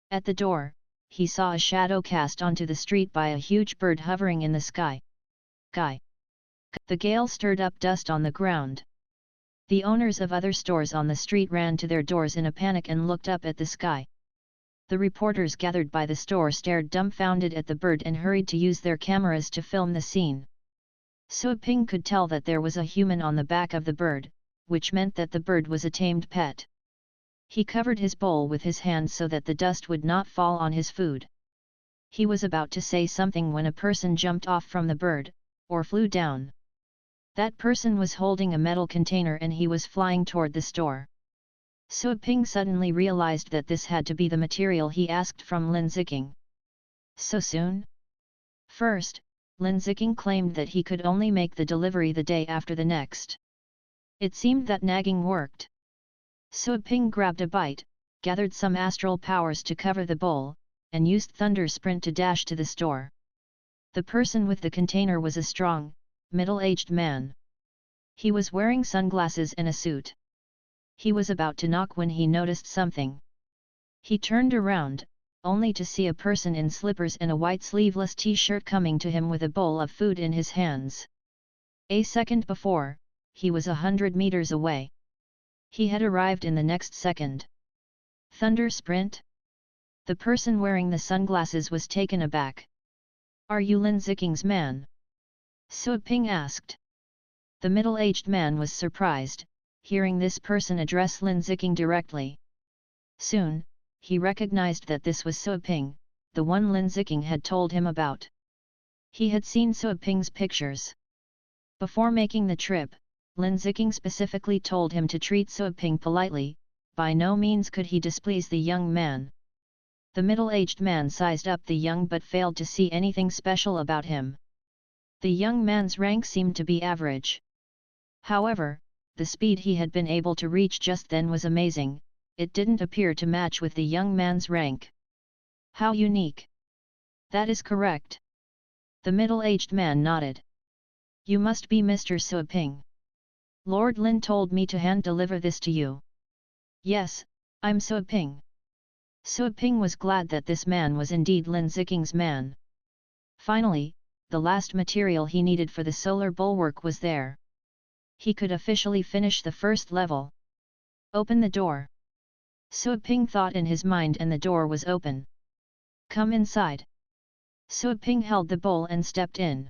At the door, he saw a shadow cast onto the street by a huge bird hovering in the sky. The gale stirred up dust on the ground. The owners of other stores on the street ran to their doors in a panic and looked up at the sky. The reporters gathered by the store stared dumbfounded at the bird and hurried to use their cameras to film the scene. Suo Ping could tell that there was a human on the back of the bird, which meant that the bird was a tamed pet. He covered his bowl with his hand so that the dust would not fall on his food. He was about to say something when a person jumped off from the bird, or flew down. That person was holding a metal container and he was flying toward the store. Suo Ping suddenly realized that this had to be the material he asked from Lin Ziking. So soon? First, Lin Ziking claimed that he could only make the delivery the day after the next. It seemed that nagging worked. Suo Ping grabbed a bite, gathered some astral powers to cover the bowl, and used Thunder Sprint to dash to the store. The person with the container was a strong, middle-aged man. He was wearing sunglasses and a suit. He was about to knock when he noticed something. He turned around, only to see a person in slippers and a white sleeveless t-shirt coming to him with a bowl of food in his hands. A second before, he was 100 meters away. He had arrived in the next second. Thunder Sprint? The person wearing the sunglasses was taken aback. Are you Lin Ziking's man? Suo Ping asked. The middle-aged man was surprised, hearing this person address Lin Ziking directly. Soon, he recognized that this was Suo Ping, the one Lin Ziking had told him about. He had seen Suo Ping's pictures. Before making the trip, Lin Ziking specifically told him to treat Suo Ping politely, by no means could he displease the young man. The middle-aged man sized up the young but failed to see anything special about him. The young man's rank seemed to be average. However, the speed he had been able to reach just then was amazing, it didn't appear to match with the young man's rank. How unique! That is correct. The middle-aged man nodded. You must be Mr. Suo Ping. Lord Lin told me to hand-deliver this to you. Yes, I'm Suo Ping. Suo Ping was glad that this man was indeed Lin Ziking's man. Finally, the last material he needed for the solar bulwark was there. He could officially finish the first level. Open the door. Suaping thought in his mind, and the door was open. "Come inside." Suaping held the bowl and stepped in.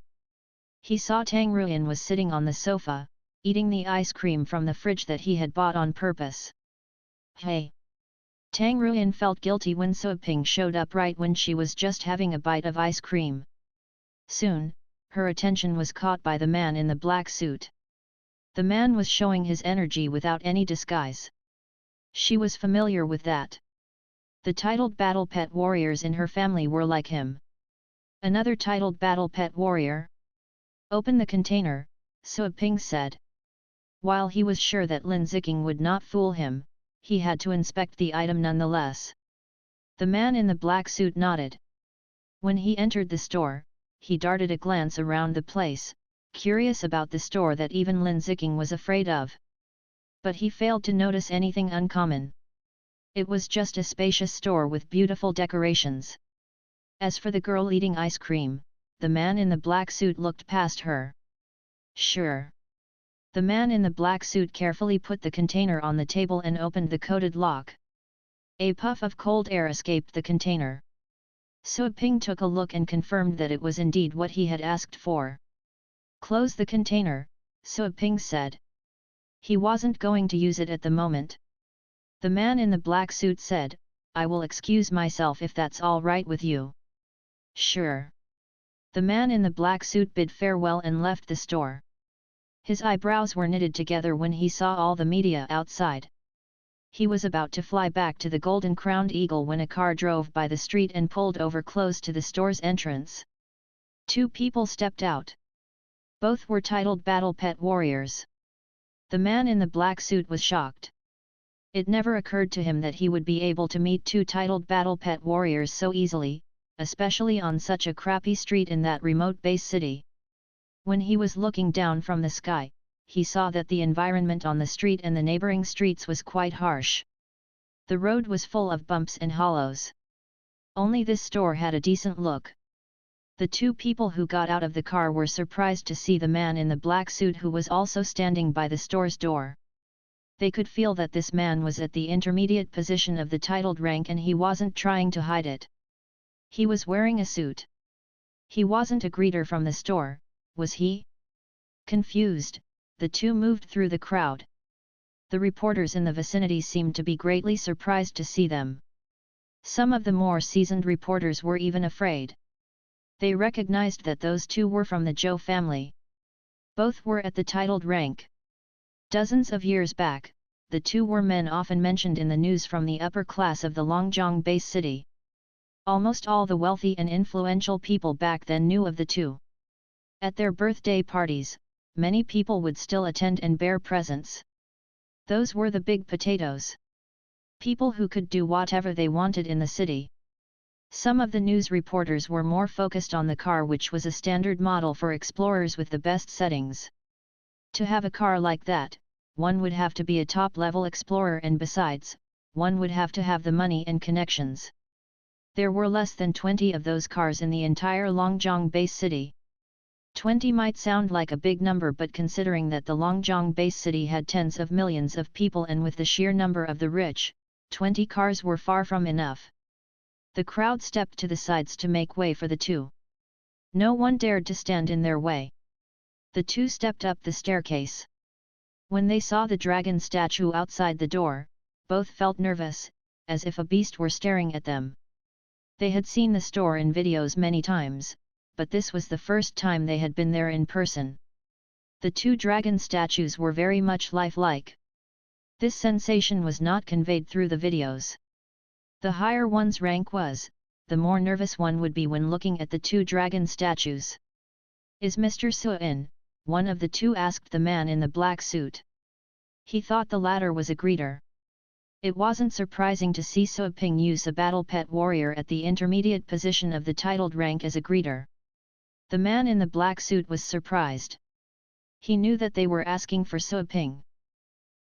He saw Tang Ruyan was sitting on the sofa, eating the ice cream from the fridge that he had bought on purpose. "Hey!" Tang Ruyan felt guilty when Suaping showed up right when she was just having a bite of ice cream. Soon, her attention was caught by the man in the black suit. The man was showing his energy without any disguise. She was familiar with that. The titled battle pet warriors in her family were like him. "Another titled battle pet warrior? Open the container," Suaping said. While he was sure that Lin Ziking would not fool him, he had to inspect the item nonetheless. The man in the black suit nodded. When he entered the store, he darted a glance around the place, curious about the store that even Lin Ziking was afraid of. But he failed to notice anything uncommon. It was just a spacious store with beautiful decorations. As for the girl eating ice cream, the man in the black suit looked past her. "Sure." The man in the black suit carefully put the container on the table and opened the coated lock. A puff of cold air escaped the container. Suaping took a look and confirmed that it was indeed what he had asked for. "Close the container," Suaping said. He wasn't going to use it at the moment. The man in the black suit said, "I will excuse myself if that's all right with you." "Sure." The man in the black suit bid farewell and left the store. His eyebrows were knitted together when he saw all the media outside. He was about to fly back to the golden-crowned eagle when a car drove by the street and pulled over close to the store's entrance. Two people stepped out. Both were titled battle pet warriors. The man in the black suit was shocked. It never occurred to him that he would be able to meet two titled battle pet warriors so easily, especially on such a crappy street in that remote base city. When he was looking down from the sky, he saw that the environment on the street and the neighboring streets was quite harsh. The road was full of bumps and hollows. Only this store had a decent look. The two people who got out of the car were surprised to see the man in the black suit who was also standing by the store's door. They could feel that this man was at the intermediate position of the titled rank and he wasn't trying to hide it. He was wearing a suit. He wasn't a greeter from the store, was he? Confused, the two moved through the crowd. The reporters in the vicinity seemed to be greatly surprised to see them. Some of the more seasoned reporters were even afraid. They recognized that those two were from the Zhou family. Both were at the titled rank. Dozens of years back, the two were men often mentioned in the news from the upper class of the Longjiang base city. Almost all the wealthy and influential people back then knew of the two. At their birthday parties, many people would still attend and bear presents. Those were the big potatoes. People who could do whatever they wanted in the city. Some of the news reporters were more focused on the car, which was a standard model for explorers with the best settings. To have a car like that, one would have to be a top-level explorer, and besides, one would have to have the money and connections. There were less than 20 of those cars in the entire Longjiang base city. 20 might sound like a big number, but considering that the Longjiang base city had tens of millions of people and with the sheer number of the rich, 20 cars were far from enough. The crowd stepped to the sides to make way for the two. No one dared to stand in their way. The two stepped up the staircase. When they saw the dragon statue outside the door, both felt nervous, as if a beast were staring at them. They had seen the store in videos many times, but this was the first time they had been there in person. The two dragon statues were very much lifelike. This sensation was not conveyed through the videos. The higher one's rank was, the more nervous one would be when looking at the two dragon statues. "Is Mr. Su in?" one of the two asked the man in the black suit. He thought the latter was a greeter. It wasn't surprising to see Suaping use a battle pet warrior at the intermediate position of the titled rank as a greeter. The man in the black suit was surprised. He knew that they were asking for Suaping.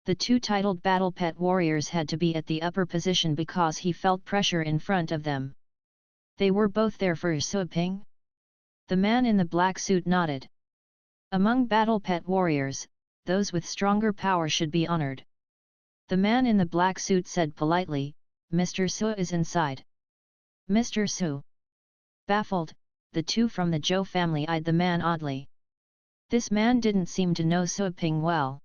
The two titled battle pet warriors had to be at the upper position because he felt pressure in front of them. They were both there for Suaping? The man in the black suit nodded. Among battle pet warriors, those with stronger power should be honored. The man in the black suit said politely, "Mr. Su is inside." Mr. Su. Baffled, the two from the Zhou family eyed the man oddly. This man didn't seem to know Suaping well.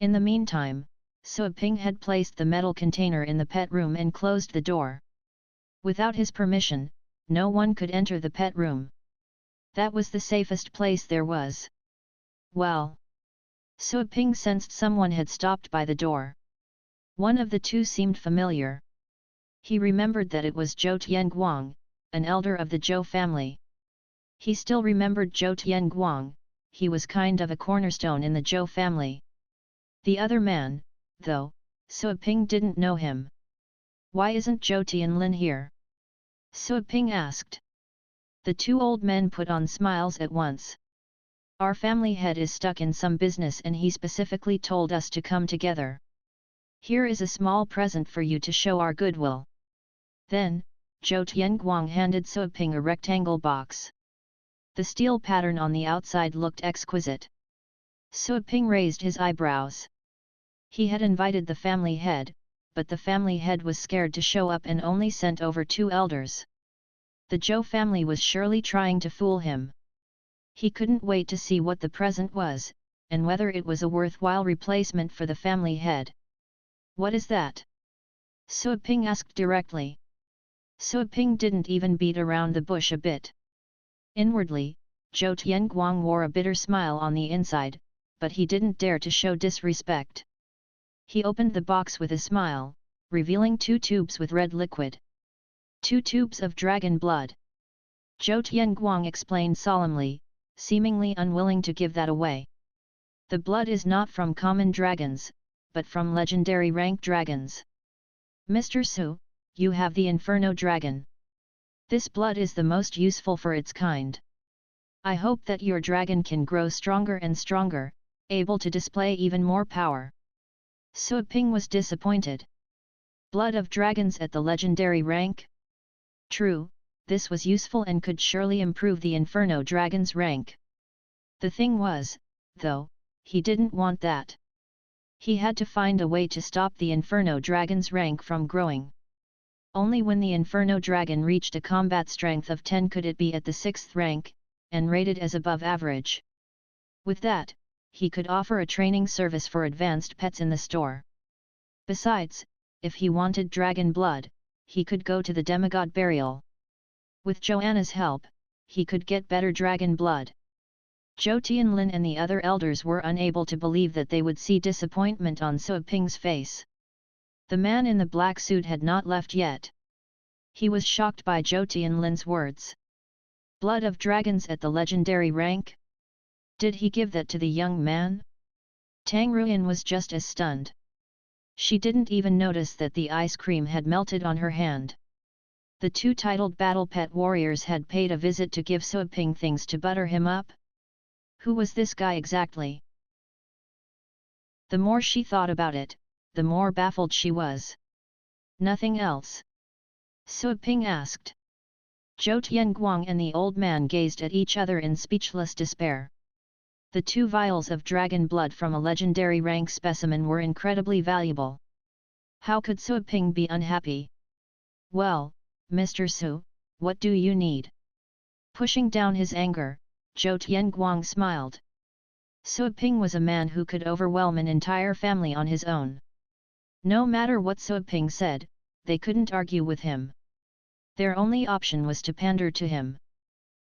In the meantime, Suaping had placed the metal container in the pet room and closed the door. Without his permission, no one could enter the pet room. That was the safest place there was. Well, Suaping sensed someone had stopped by the door. One of the two seemed familiar. He remembered that it was Zhou Tianguang, an elder of the Zhou family. He still remembered Zhou Tianguang, he was kind of a cornerstone in the Zhou family. The other man, though, Suaping didn't know him. "Why isn't Zhou Tianlin here?" Suaping asked. The two old men put on smiles at once. "Our family head is stuck in some business and he specifically told us to come together. Here is a small present for you to show our goodwill." Then, Zhou Tianguang handed Suaping a rectangle box. The steel pattern on the outside looked exquisite. Suaping raised his eyebrows. He had invited the family head, but the family head was scared to show up and only sent over 2 elders. The Zhou family was surely trying to fool him. He couldn't wait to see what the present was, and whether it was a worthwhile replacement for the family head. "What is that?" Suaping asked directly. Suaping didn't even beat around the bush a bit. Inwardly, Zhou Tianguang wore a bitter smile on the inside, but he didn't dare to show disrespect. He opened the box with a smile, revealing 2 tubes with red liquid. 2 tubes of dragon blood. Zhou Tianguang explained solemnly, seemingly unwilling to give that away. "The blood is not from common dragons, but from legendary rank dragons. Mr. Su, you have the Inferno Dragon. This blood is the most useful for its kind. I hope that your dragon can grow stronger and stronger, able to display even more power." Suaping was disappointed. Blood of dragons at the legendary rank? True, this was useful and could surely improve the Inferno Dragon's rank. The thing was, though, he didn't want that. He had to find a way to stop the Inferno Dragon's rank from growing. Only when the Inferno Dragon reached a combat strength of 10 could it be at the 6th rank, and rated as above average. With that, he could offer a training service for advanced pets in the store. Besides, if he wanted dragon blood, he could go to the demigod burial. With Joanna's help, he could get better dragon blood. Zhou Tianlin and the other elders were unable to believe that they would see disappointment on Suaping's face. The man in the black suit had not left yet. He was shocked by Zhou Tianlin's words. Blood of dragons at the legendary rank? Did he give that to the young man? Tang Ruyan was just as stunned. She didn't even notice that the ice cream had melted on her hand. The 2 titled battle pet warriors had paid a visit to give Suaping things to butter him up. Who was this guy exactly? The more she thought about it, the more baffled she was. "Nothing else?" Suaping asked. Zhou Tianguang and the old man gazed at each other in speechless despair. The 2 vials of dragon blood from a legendary rank specimen were incredibly valuable. How could Suaping be unhappy? "Well, Mr. Su, what do you need?" Pushing down his anger, Zhou Tianguang smiled. Suaping was a man who could overwhelm an entire family on his own. No matter what Suaping said, they couldn't argue with him. Their only option was to pander to him.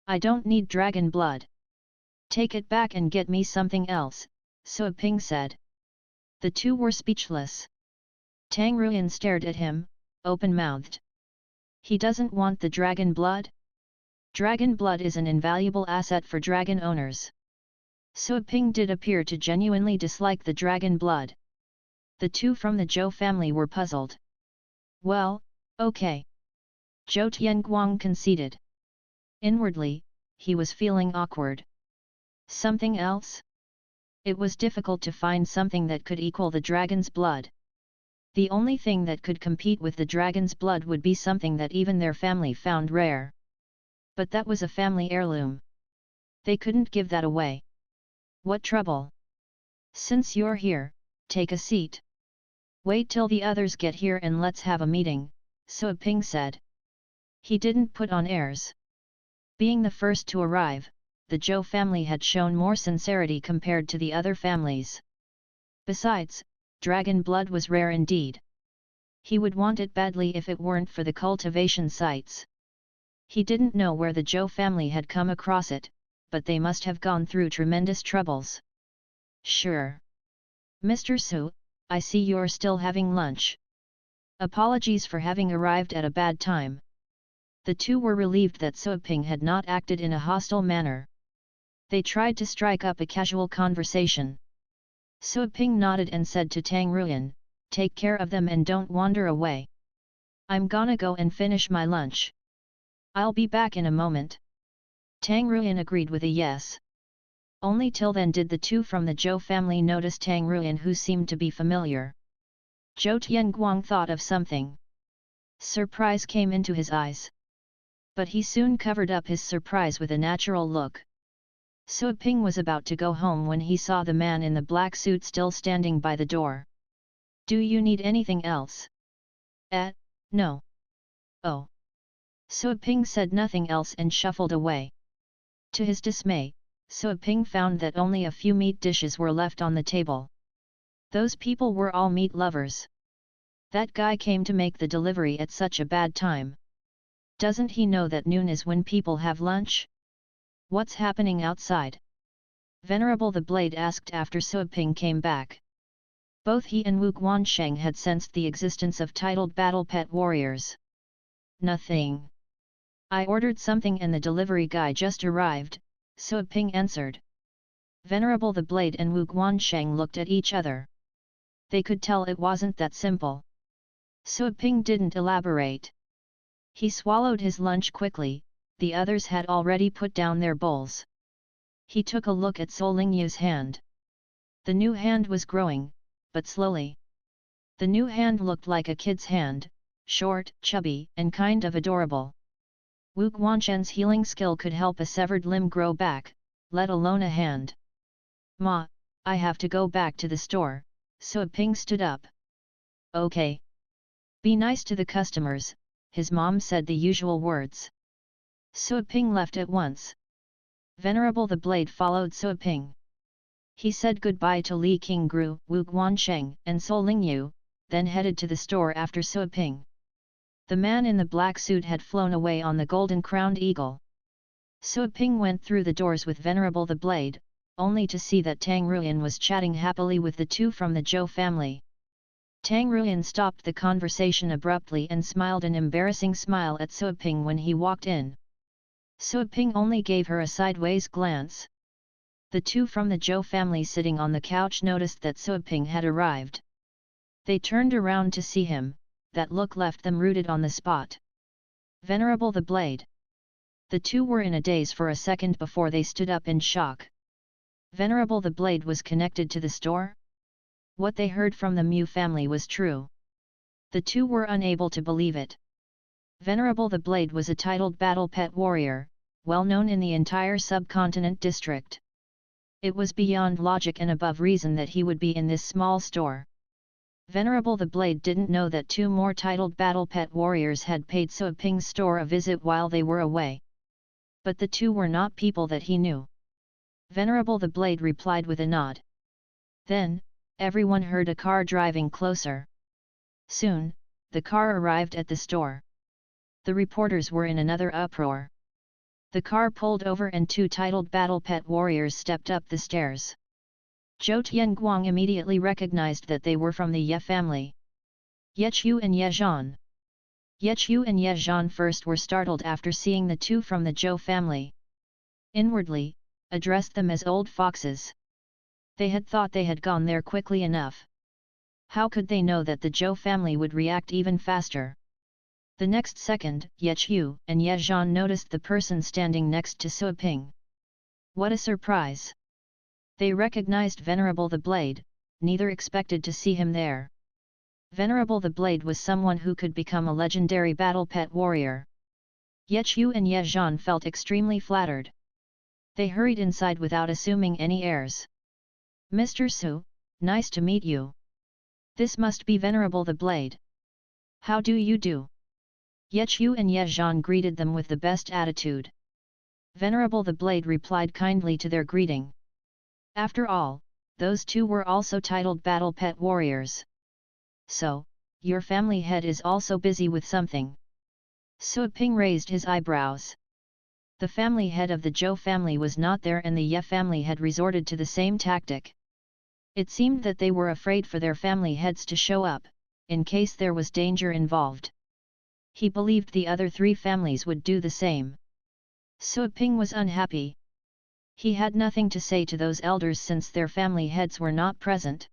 "I don't need dragon blood. Take it back and get me something else," Suaping said. The 2 were speechless. Tang Ruyan stared at him, open-mouthed. He doesn't want the dragon blood? Dragon blood is an invaluable asset for dragon owners. Suaping did appear to genuinely dislike the dragon blood. The 2 from the Zhou family were puzzled. "Well, okay." Zhou Tianguang conceded. Inwardly, he was feeling awkward. Something else? It was difficult to find something that could equal the dragon's blood. The only thing that could compete with the dragon's blood would be something that even their family found rare. But that was a family heirloom. They couldn't give that away. "What trouble? Since you're here, take a seat." Wait till the others get here and let's have a meeting, Sua Ping said. He didn't put on airs. Being the first to arrive, the Zhou family had shown more sincerity compared to the other families. Besides, dragon blood was rare indeed. He would want it badly if it weren't for the cultivation sites. He didn't know where the Zhou family had come across it, but they must have gone through tremendous troubles. Sure. Mr. Su, I see you're still having lunch. Apologies for having arrived at a bad time. The two were relieved that Sua Ping had not acted in a hostile manner. They tried to strike up a casual conversation. Sua Ping nodded and said to Tang Ruyan, "Take care of them and don't wander away. I'm gonna go and finish my lunch. I'll be back in a moment." Tang Ruyan agreed with a yes. Only till then did the two from the Zhou family notice Tang Ruyan, who seemed to be familiar. Zhou Tianguang thought of something. Surprise came into his eyes. But he soon covered up his surprise with a natural look. Sua Ping was about to go home when he saw the man in the black suit still standing by the door. "Do you need anything else?" No. Oh. Sua Ping said nothing else and shuffled away. To his dismay, Sua Ping found that only a few meat dishes were left on the table. Those people were all meat lovers. That guy came to make the delivery at such a bad time. Doesn't he know that noon is when people have lunch? What's happening outside? Venerable the Blade asked after Sua Ping came back. Both he and Wu Guansheng had sensed the existence of titled battle pet warriors. "Nothing. I ordered something and the delivery guy just arrived," Sua Ping answered. Venerable the Blade and Wu Guansheng looked at each other. They could tell it wasn't that simple. Sua Ping didn't elaborate. He swallowed his lunch quickly. The others had already put down their bowls. He took a look at Sol Lingyu's hand. The new hand was growing, but slowly. The new hand looked like a kid's hand, short, chubby, and kind of adorable. Wu Guanshen's healing skill could help a severed limb grow back, let alone a hand. "Ma, I have to go back to the store," Sua Ping stood up. "Okay. Be nice to the customers," his mom said the usual words. Sua Ping left at once. Venerable the Blade followed Sua Ping. He said goodbye to Li Qinggru, Wu Guansheng, and Sol Lingyu, then headed to the store after Sua Ping. The man in the black suit had flown away on the golden-crowned eagle. Sua Ping went through the doors with Venerable the Blade, only to see that Tang Ruyan was chatting happily with the two from the Zhou family. Tang Ruyan stopped the conversation abruptly and smiled an embarrassing smile at Sua Ping when he walked in. Sua Ping only gave her a sideways glance. The two from the Zhou family sitting on the couch noticed that Sua Ping had arrived. They turned around to see him. That look left them rooted on the spot. Venerable the Blade. The two were in a daze for a second before they stood up in shock. Venerable the Blade was connected to the store? What they heard from the Mu family was true. The two were unable to believe it. Venerable the Blade was a titled battle pet warrior, well known in the entire subcontinent district. It was beyond logic and above reason that he would be in this small store. Venerable the Blade didn't know that two more titled battle pet warriors had paid Sua Ping's store a visit while they were away. But the two were not people that he knew. Venerable the Blade replied with a nod. Then, everyone heard a car driving closer. Soon, the car arrived at the store. The reporters were in another uproar. The car pulled over and two titled battle pet warriors stepped up the stairs. Zhou Tianguang immediately recognized that they were from the Ye family. Ye Qiu and Ye Zhan. Ye Qiu and Ye Zhan first were startled after seeing the two from the Zhou family. Inwardly, addressed them as old foxes. They had thought they had gone there quickly enough. How could they know that the Zhou family would react even faster? The next second, Ye Qiu and Ye Zhan noticed the person standing next to Sua Ping. What a surprise! They recognized Venerable the Blade, neither expected to see him there. Venerable the Blade was someone who could become a legendary battle pet warrior. Ye Qiu and Ye Zhan felt extremely flattered. They hurried inside without assuming any airs. "Mr. Su, nice to meet you." This must be Venerable the Blade. How do you do? Ye Chu and Ye Zhan greeted them with the best attitude. Venerable the Blade replied kindly to their greeting. After all, those two were also titled battle pet warriors. So, your family head is also busy with something. Sui Ping raised his eyebrows. The family head of the Zhou family was not there and the Ye family had resorted to the same tactic. It seemed that they were afraid for their family heads to show up, in case there was danger involved. He believed the other three families would do the same. Sui Ping was unhappy. He had nothing to say to those elders since their family heads were not present.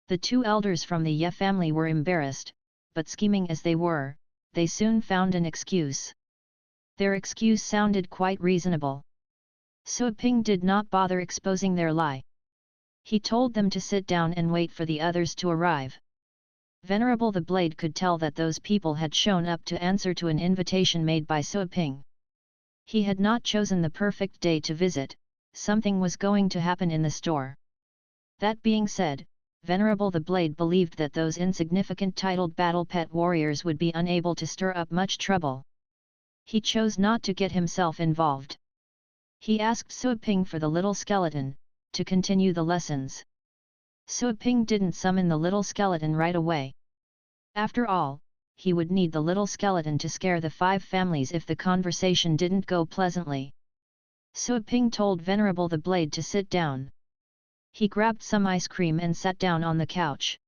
The two elders from the Ye family were embarrassed, but scheming as they were, they soon found an excuse. Their excuse sounded quite reasonable. Sui Ping did not bother exposing their lie. He told them to sit down and wait for the others to arrive. Venerable the Blade could tell that those people had shown up to answer to an invitation made by Sui Ping. He had not chosen the perfect day to visit, something was going to happen in the store. That being said, Venerable the Blade believed that those insignificant titled battle pet warriors would be unable to stir up much trouble. He chose not to get himself involved. He asked Sui Ping for the little skeleton, to continue the lessons. Sui Ping didn't summon the little skeleton right away. After all, he would need the little skeleton to scare the 5 families if the conversation didn't go pleasantly. Sui Ping told Venerable the Blade to sit down. He grabbed some ice cream and sat down on the couch.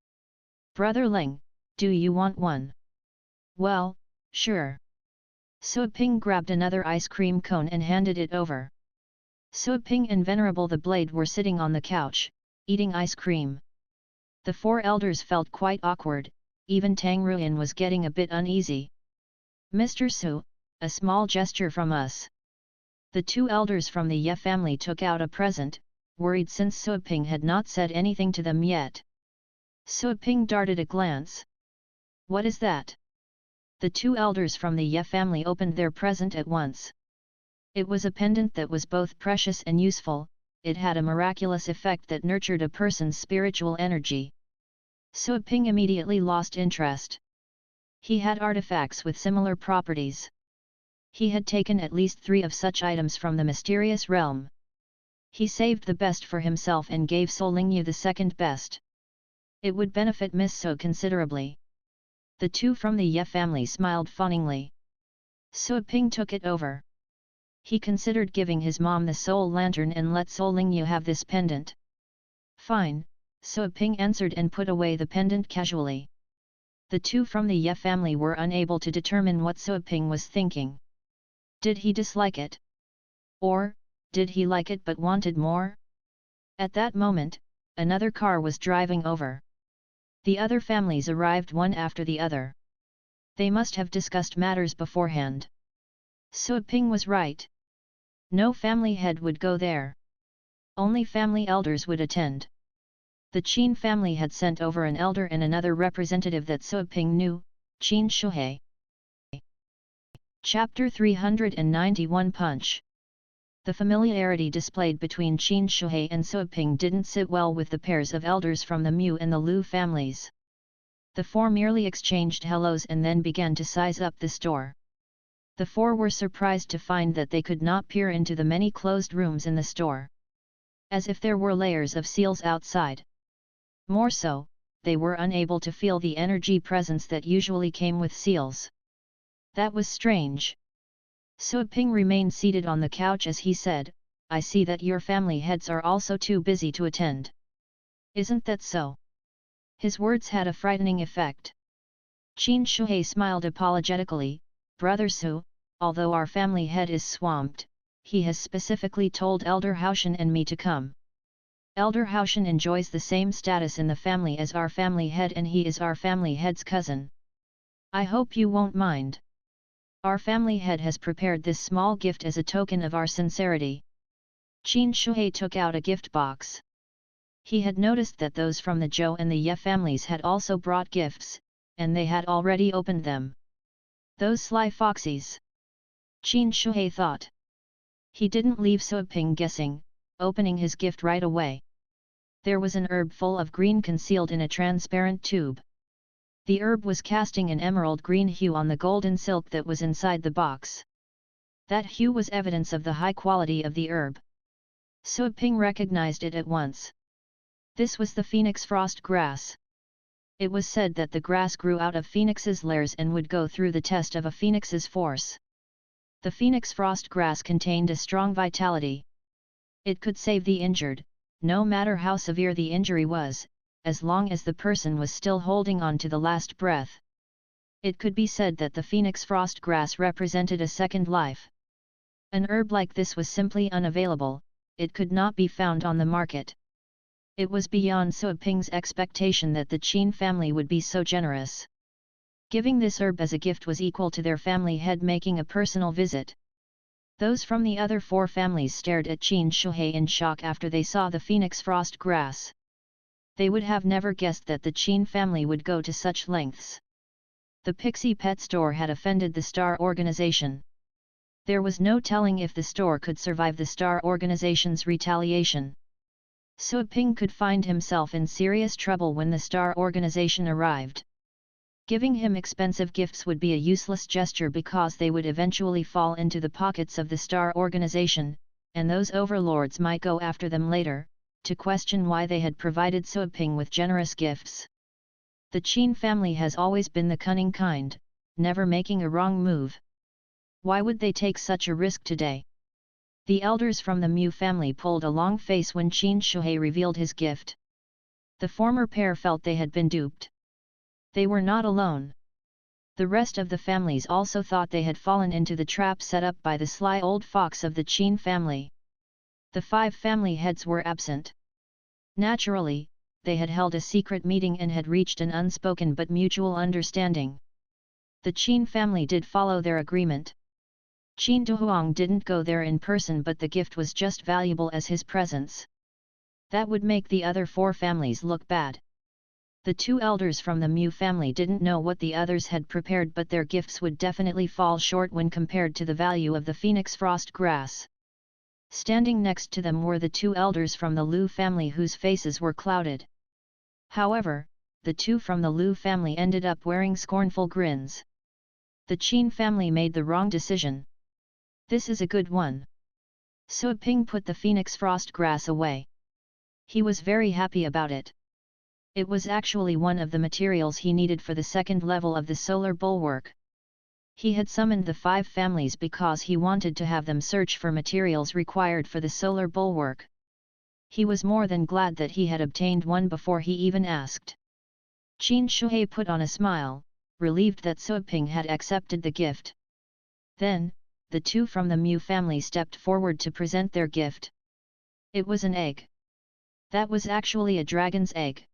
Brother Ling, do you want one? Well, sure. Sui Ping grabbed another ice cream cone and handed it over. Sui Ping and Venerable the Blade were sitting on the couch, eating ice cream. The 4 elders felt quite awkward, even Tang Ruyan was getting a bit uneasy. Mr. Su, a small gesture from us. The 2 elders from the Ye family took out a present, worried since Sui Ping had not said anything to them yet. Sui Ping darted a glance. What is that? The 2 elders from the Ye family opened their present at once. It was a pendant that was both precious and useful. It had a miraculous effect that nurtured a person's spiritual energy. Sui Ping immediately lost interest. He had artifacts with similar properties. He had taken at least 3 of such items from the mysterious realm. He saved the best for himself and gave Sol Lingyu the second best. It would benefit Miss So considerably. The 2 from the Ye family smiled fawningly. Sui Ping took it over. He considered giving his mom the soul lantern and let Sol Lingyu have this pendant. Fine, Sui Ping answered and put away the pendant casually. The 2 from the Ye family were unable to determine what Sui Ping was thinking. Did he dislike it? Or, did he like it but wanted more? At that moment, another car was driving over. The other families arrived one after the other. They must have discussed matters beforehand. Sui Ping was right. No family head would go there. Only family elders would attend. The Qin family had sent over an elder and another representative that Sui Ping knew, Qin Shuhei. Chapter 391 Punch. The familiarity displayed between Qin Shuhei and Sui Ping didn't sit well with the pairs of elders from the Mu and the Lu families. The 4 merely exchanged hellos and then began to size up the store. The 4 were surprised to find that they could not peer into the many closed rooms in the store. As if there were layers of seals outside. More so, they were unable to feel the energy presence that usually came with seals. That was strange. Sui Ping remained seated on the couch as he said, I see that your family heads are also too busy to attend. Isn't that so? His words had a frightening effect. Qin Shuhei smiled apologetically, Brother Su, although our family head is swamped, he has specifically told Elder Haoshan and me to come. Elder Haoshan enjoys the same status in the family as our family head and he is our family head's cousin. I hope you won't mind. Our family head has prepared this small gift as a token of our sincerity. Qin Shuhei took out a gift box. He had noticed that those from the Zhou and the Ye families had also brought gifts, and they had already opened them. Those sly foxies. Qin Shuhei thought. He didn't leave Sui Ping guessing, opening his gift right away. There was an herb full of green concealed in a transparent tube. The herb was casting an emerald green hue on the golden silk that was inside the box. That hue was evidence of the high quality of the herb. Suo Ping recognized it at once. This was the phoenix frost grass. It was said that the grass grew out of phoenix's lairs and would go through the test of a phoenix's force. The phoenix frost grass contained a strong vitality. It could save the injured, no matter how severe the injury was, as long as the person was still holding on to the last breath. It could be said that the phoenix frost grass represented a second life. An herb like this was simply unavailable, it could not be found on the market. It was beyond Suo Ping's expectation that the Qin family would be so generous. Giving this herb as a gift was equal to their family head making a personal visit. Those from the other 4 families stared at Qin Shuhei in shock after they saw the phoenix frost grass. They would have never guessed that the Qin family would go to such lengths. The Pixie Pet Store had offended the Star Organization. There was no telling if the store could survive the Star Organization's retaliation. Suo Ping could find himself in serious trouble when the Star Organization arrived. Giving him expensive gifts would be a useless gesture because they would eventually fall into the pockets of the Star Organization, and those overlords might go after them later, to question why they had provided Suo Ping with generous gifts. The Qin family has always been the cunning kind, never making a wrong move. Why would they take such a risk today? The elders from the Mu family pulled a long face when Qin Shuhei revealed his gift. The former pair felt they had been duped. They were not alone. The rest of the families also thought they had fallen into the trap set up by the sly old fox of the Qin family. The 5 family heads were absent. Naturally, they had held a secret meeting and had reached an unspoken but mutual understanding. The Qin family did follow their agreement. Qin Duhuang didn't go there in person, but the gift was just valuable as his presence. That would make the other 4 families look bad. The 2 elders from the Mu family didn't know what the others had prepared, but their gifts would definitely fall short when compared to the value of the phoenix frost grass. Standing next to them were the 2 elders from the Lu family whose faces were clouded. However, the 2 from the Lu family ended up wearing scornful grins. The Qin family made the wrong decision. This is a good one. Suo Ping put the phoenix frost grass away. He was very happy about it. It was actually one of the materials he needed for the second level of the solar bulwark. He had summoned the 5 families because he wanted to have them search for materials required for the solar bulwark. He was more than glad that he had obtained one before he even asked. Qin Shuhei put on a smile, relieved that Suo Ping had accepted the gift. Then, the 2 from the Mu family stepped forward to present their gift. It was an egg. That was actually a dragon's egg.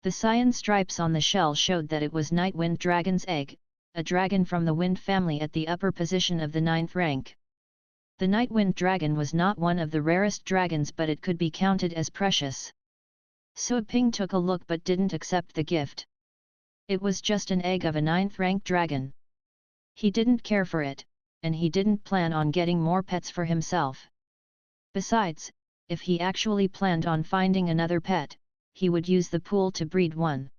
The cyan stripes on the shell showed that it was Nightwind Dragon's egg, a dragon from the Wind family at the upper position of the 9th rank. The Nightwind Dragon was not one of the rarest dragons, but it could be counted as precious. Suo Ping took a look but didn't accept the gift. It was just an egg of a 9th rank dragon. He didn't care for it, and he didn't plan on getting more pets for himself. Besides, if he actually planned on finding another pet, he would use the pool to breed one.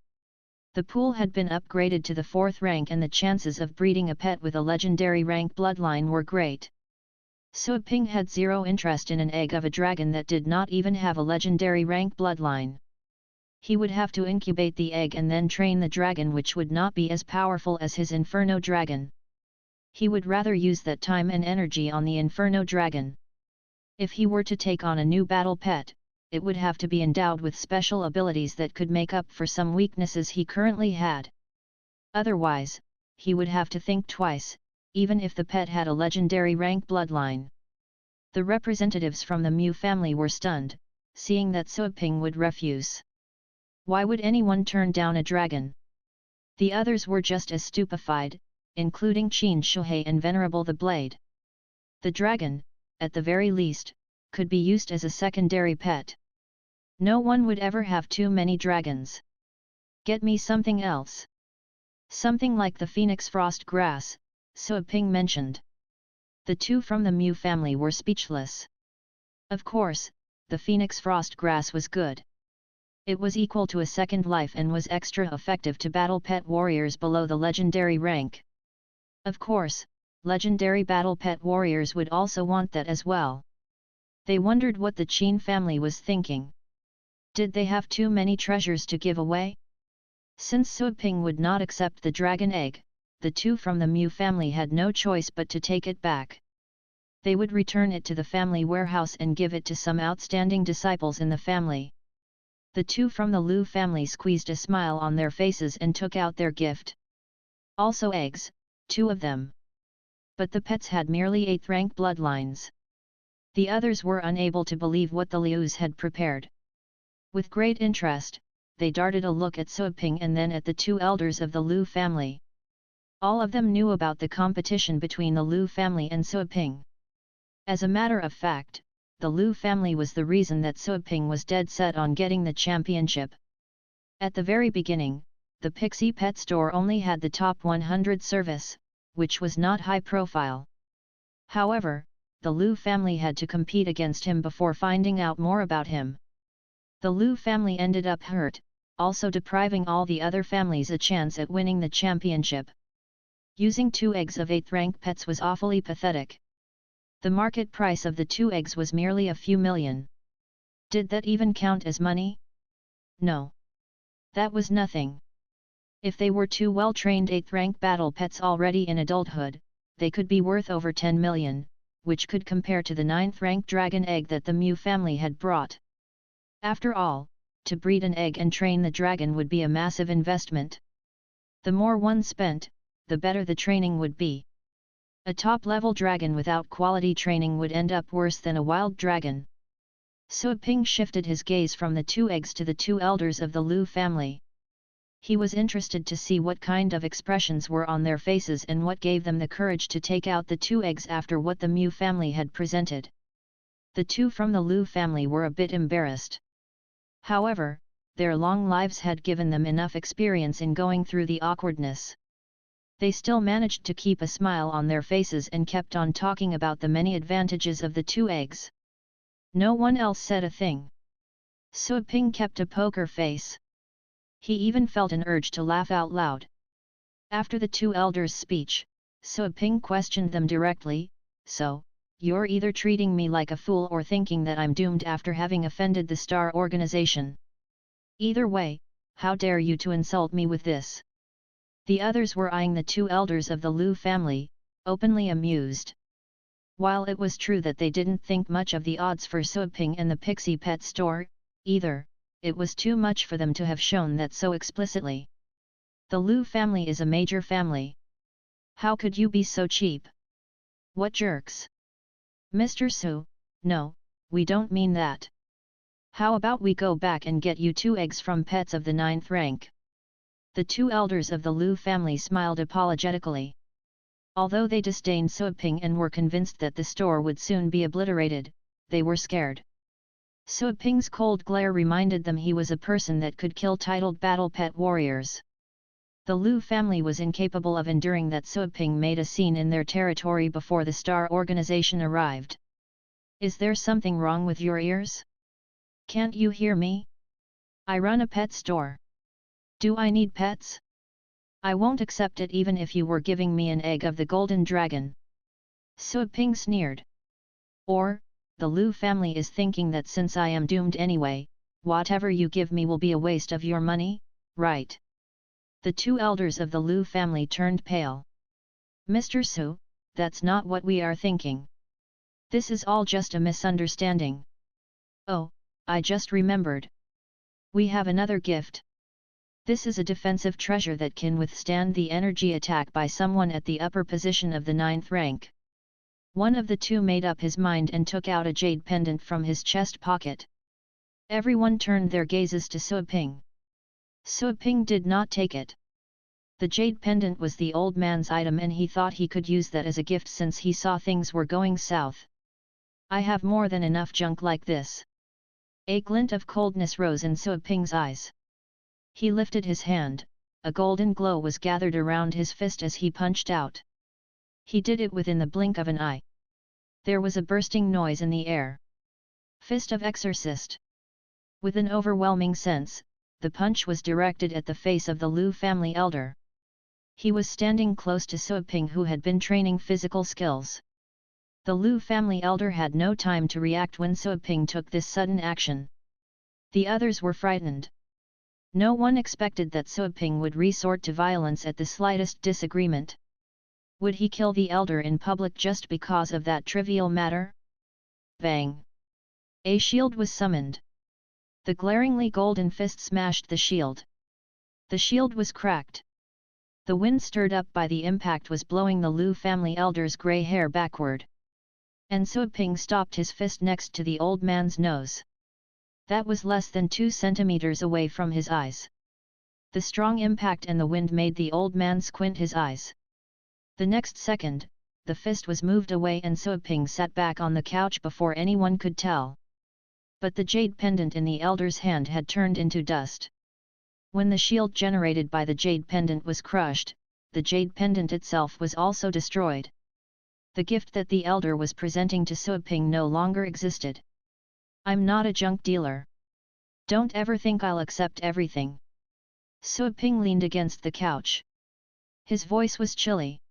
The pool had been upgraded to the 4th rank and the chances of breeding a pet with a legendary rank bloodline were great. Suo Ping had zero interest in an egg of a dragon that did not even have a legendary rank bloodline. He would have to incubate the egg and then train the dragon, which would not be as powerful as his Inferno dragon. He would rather use that time and energy on the Inferno dragon. If he were to take on a new battle pet, it would have to be endowed with special abilities that could make up for some weaknesses he currently had. Otherwise, he would have to think twice, even if the pet had a legendary rank bloodline. The representatives from the Mu family were stunned, seeing that Suo Ping would refuse. Why would anyone turn down a dragon? The others were just as stupefied, including Qin Shuhei and Venerable the Blade. The dragon, at the very least, could be used as a secondary pet. No one would ever have too many dragons. Get me something else. Something like the phoenix frost grass, Suo Ping mentioned. The 2 from the Mu family were speechless. Of course, the phoenix frost grass was good. It was equal to a second life and was extra effective to battle pet warriors below the legendary rank. Of course, legendary battle pet warriors would also want that as well. They wondered what the Qin family was thinking. Did they have too many treasures to give away? Since Suiping would not accept the dragon egg, the two from the Mu family had no choice but to take it back. They would return it to the family warehouse and give it to some outstanding disciples in the family. The two from the Lu family squeezed a smile on their faces and took out their gift. Also eggs, 2 of them. But the pets had merely 8th rank bloodlines. The others were unable to believe what the Lius had prepared. With great interest, they darted a look at Suiping and then at the 2 elders of the Lu family. All of them knew about the competition between the Lu family and Suiping. As a matter of fact, the Lu family was the reason that Suiping was dead set on getting the championship. At the very beginning, the Pixie Pet Store only had the top 100 service, which was not high profile. However, the Lu family had to compete against him before finding out more about him. The Lu family ended up hurt, also depriving all the other families a chance at winning the championship. Using 2 eggs of 8th rank pets was awfully pathetic. The market price of the 2 eggs was merely a few million. Did that even count as money? No. That was nothing. If they were 2 well-trained 8th rank battle pets already in adulthood, they could be worth over 10 million, which could compare to the 9th rank dragon egg that the Mu family had brought. After all, to breed an egg and train the dragon would be a massive investment. The more one spent, the better the training would be. A top-level dragon without quality training would end up worse than a wild dragon. Suiping shifted his gaze from the 2 eggs to the 2 elders of the Lu family. He was interested to see what kind of expressions were on their faces and what gave them the courage to take out the 2 eggs after what the Mu family had presented. The 2 from the Lu family were a bit embarrassed. However, their long lives had given them enough experience in going through the awkwardness. They still managed to keep a smile on their faces and kept on talking about the many advantages of the 2 eggs. No one else said a thing. Suiping kept a poker face. He even felt an urge to laugh out loud. After the 2 elders' speech, Suiping questioned them directly, "So, you're either treating me like a fool or thinking that I'm doomed after having offended the Star Organization. Either way, how dare you to insult me with this?" The others were eyeing the 2 elders of the Lu family, openly amused. While it was true that they didn't think much of the odds for Suiping and the Pixie Pet Store, either, it was too much for them to have shown that so explicitly. The Lu family is a major family. How could you be so cheap? What jerks! Mr. Su, no, we don't mean that. How about we go back and get you 2 eggs from pets of the 9th rank? The 2 elders of the Lu family smiled apologetically. Although they disdained Suiping and were convinced that the store would soon be obliterated, they were scared. Suiping's cold glare reminded them he was a person that could kill titled battle pet warriors. The Lu family was incapable of enduring that Suiping made a scene in their territory before the Star Organization arrived. Is there something wrong with your ears? Can't you hear me? I run a pet store. Do I need pets? I won't accept it even if you were giving me an egg of the golden dragon. Suiping sneered. Or, the Lu family is thinking that since I am doomed anyway, whatever you give me will be a waste of your money, right? The 2 elders of the Lu family turned pale. Mr. Su, that's not what we are thinking. This is all just a misunderstanding. Oh, I just remembered. We have another gift. This is a defensive treasure that can withstand the energy attack by someone at the upper position of the 9th rank. One of the 2 made up his mind and took out a jade pendant from his chest pocket. Everyone turned their gazes to Suiping. Suiping did not take it. The jade pendant was the old man's item and he thought he could use that as a gift since he saw things were going south. I have more than enough junk like this. A glint of coldness rose in Suiping's eyes. He lifted his hand, a golden glow was gathered around his fist as he punched out. He did it within the blink of an eye. There was a bursting noise in the air. Fist of Exorcist. With an overwhelming sense, the punch was directed at the face of the Lu family elder. He was standing close to Suoping, who had been training physical skills. The Lu family elder had no time to react when Suoping took this sudden action. The others were frightened. No one expected that Suoping would resort to violence at the slightest disagreement. Would he kill the elder in public just because of that trivial matter? Bang! A shield was summoned. The glaringly golden fist smashed the shield. The shield was cracked. The wind stirred up by the impact was blowing the Lu family elder's grey hair backward. And Suoping stopped his fist next to the old man's nose. That was less than 2 centimeters away from his eyes. The strong impact and the wind made the old man squint his eyes. The next second, the fist was moved away and Suoping sat back on the couch before anyone could tell. But the jade pendant in the elder's hand had turned into dust. When the shield generated by the jade pendant was crushed, the jade pendant itself was also destroyed. The gift that the elder was presenting to Suoping no longer existed. I'm not a junk dealer. Don't ever think I'll accept everything. Suoping leaned against the couch. His voice was chilly.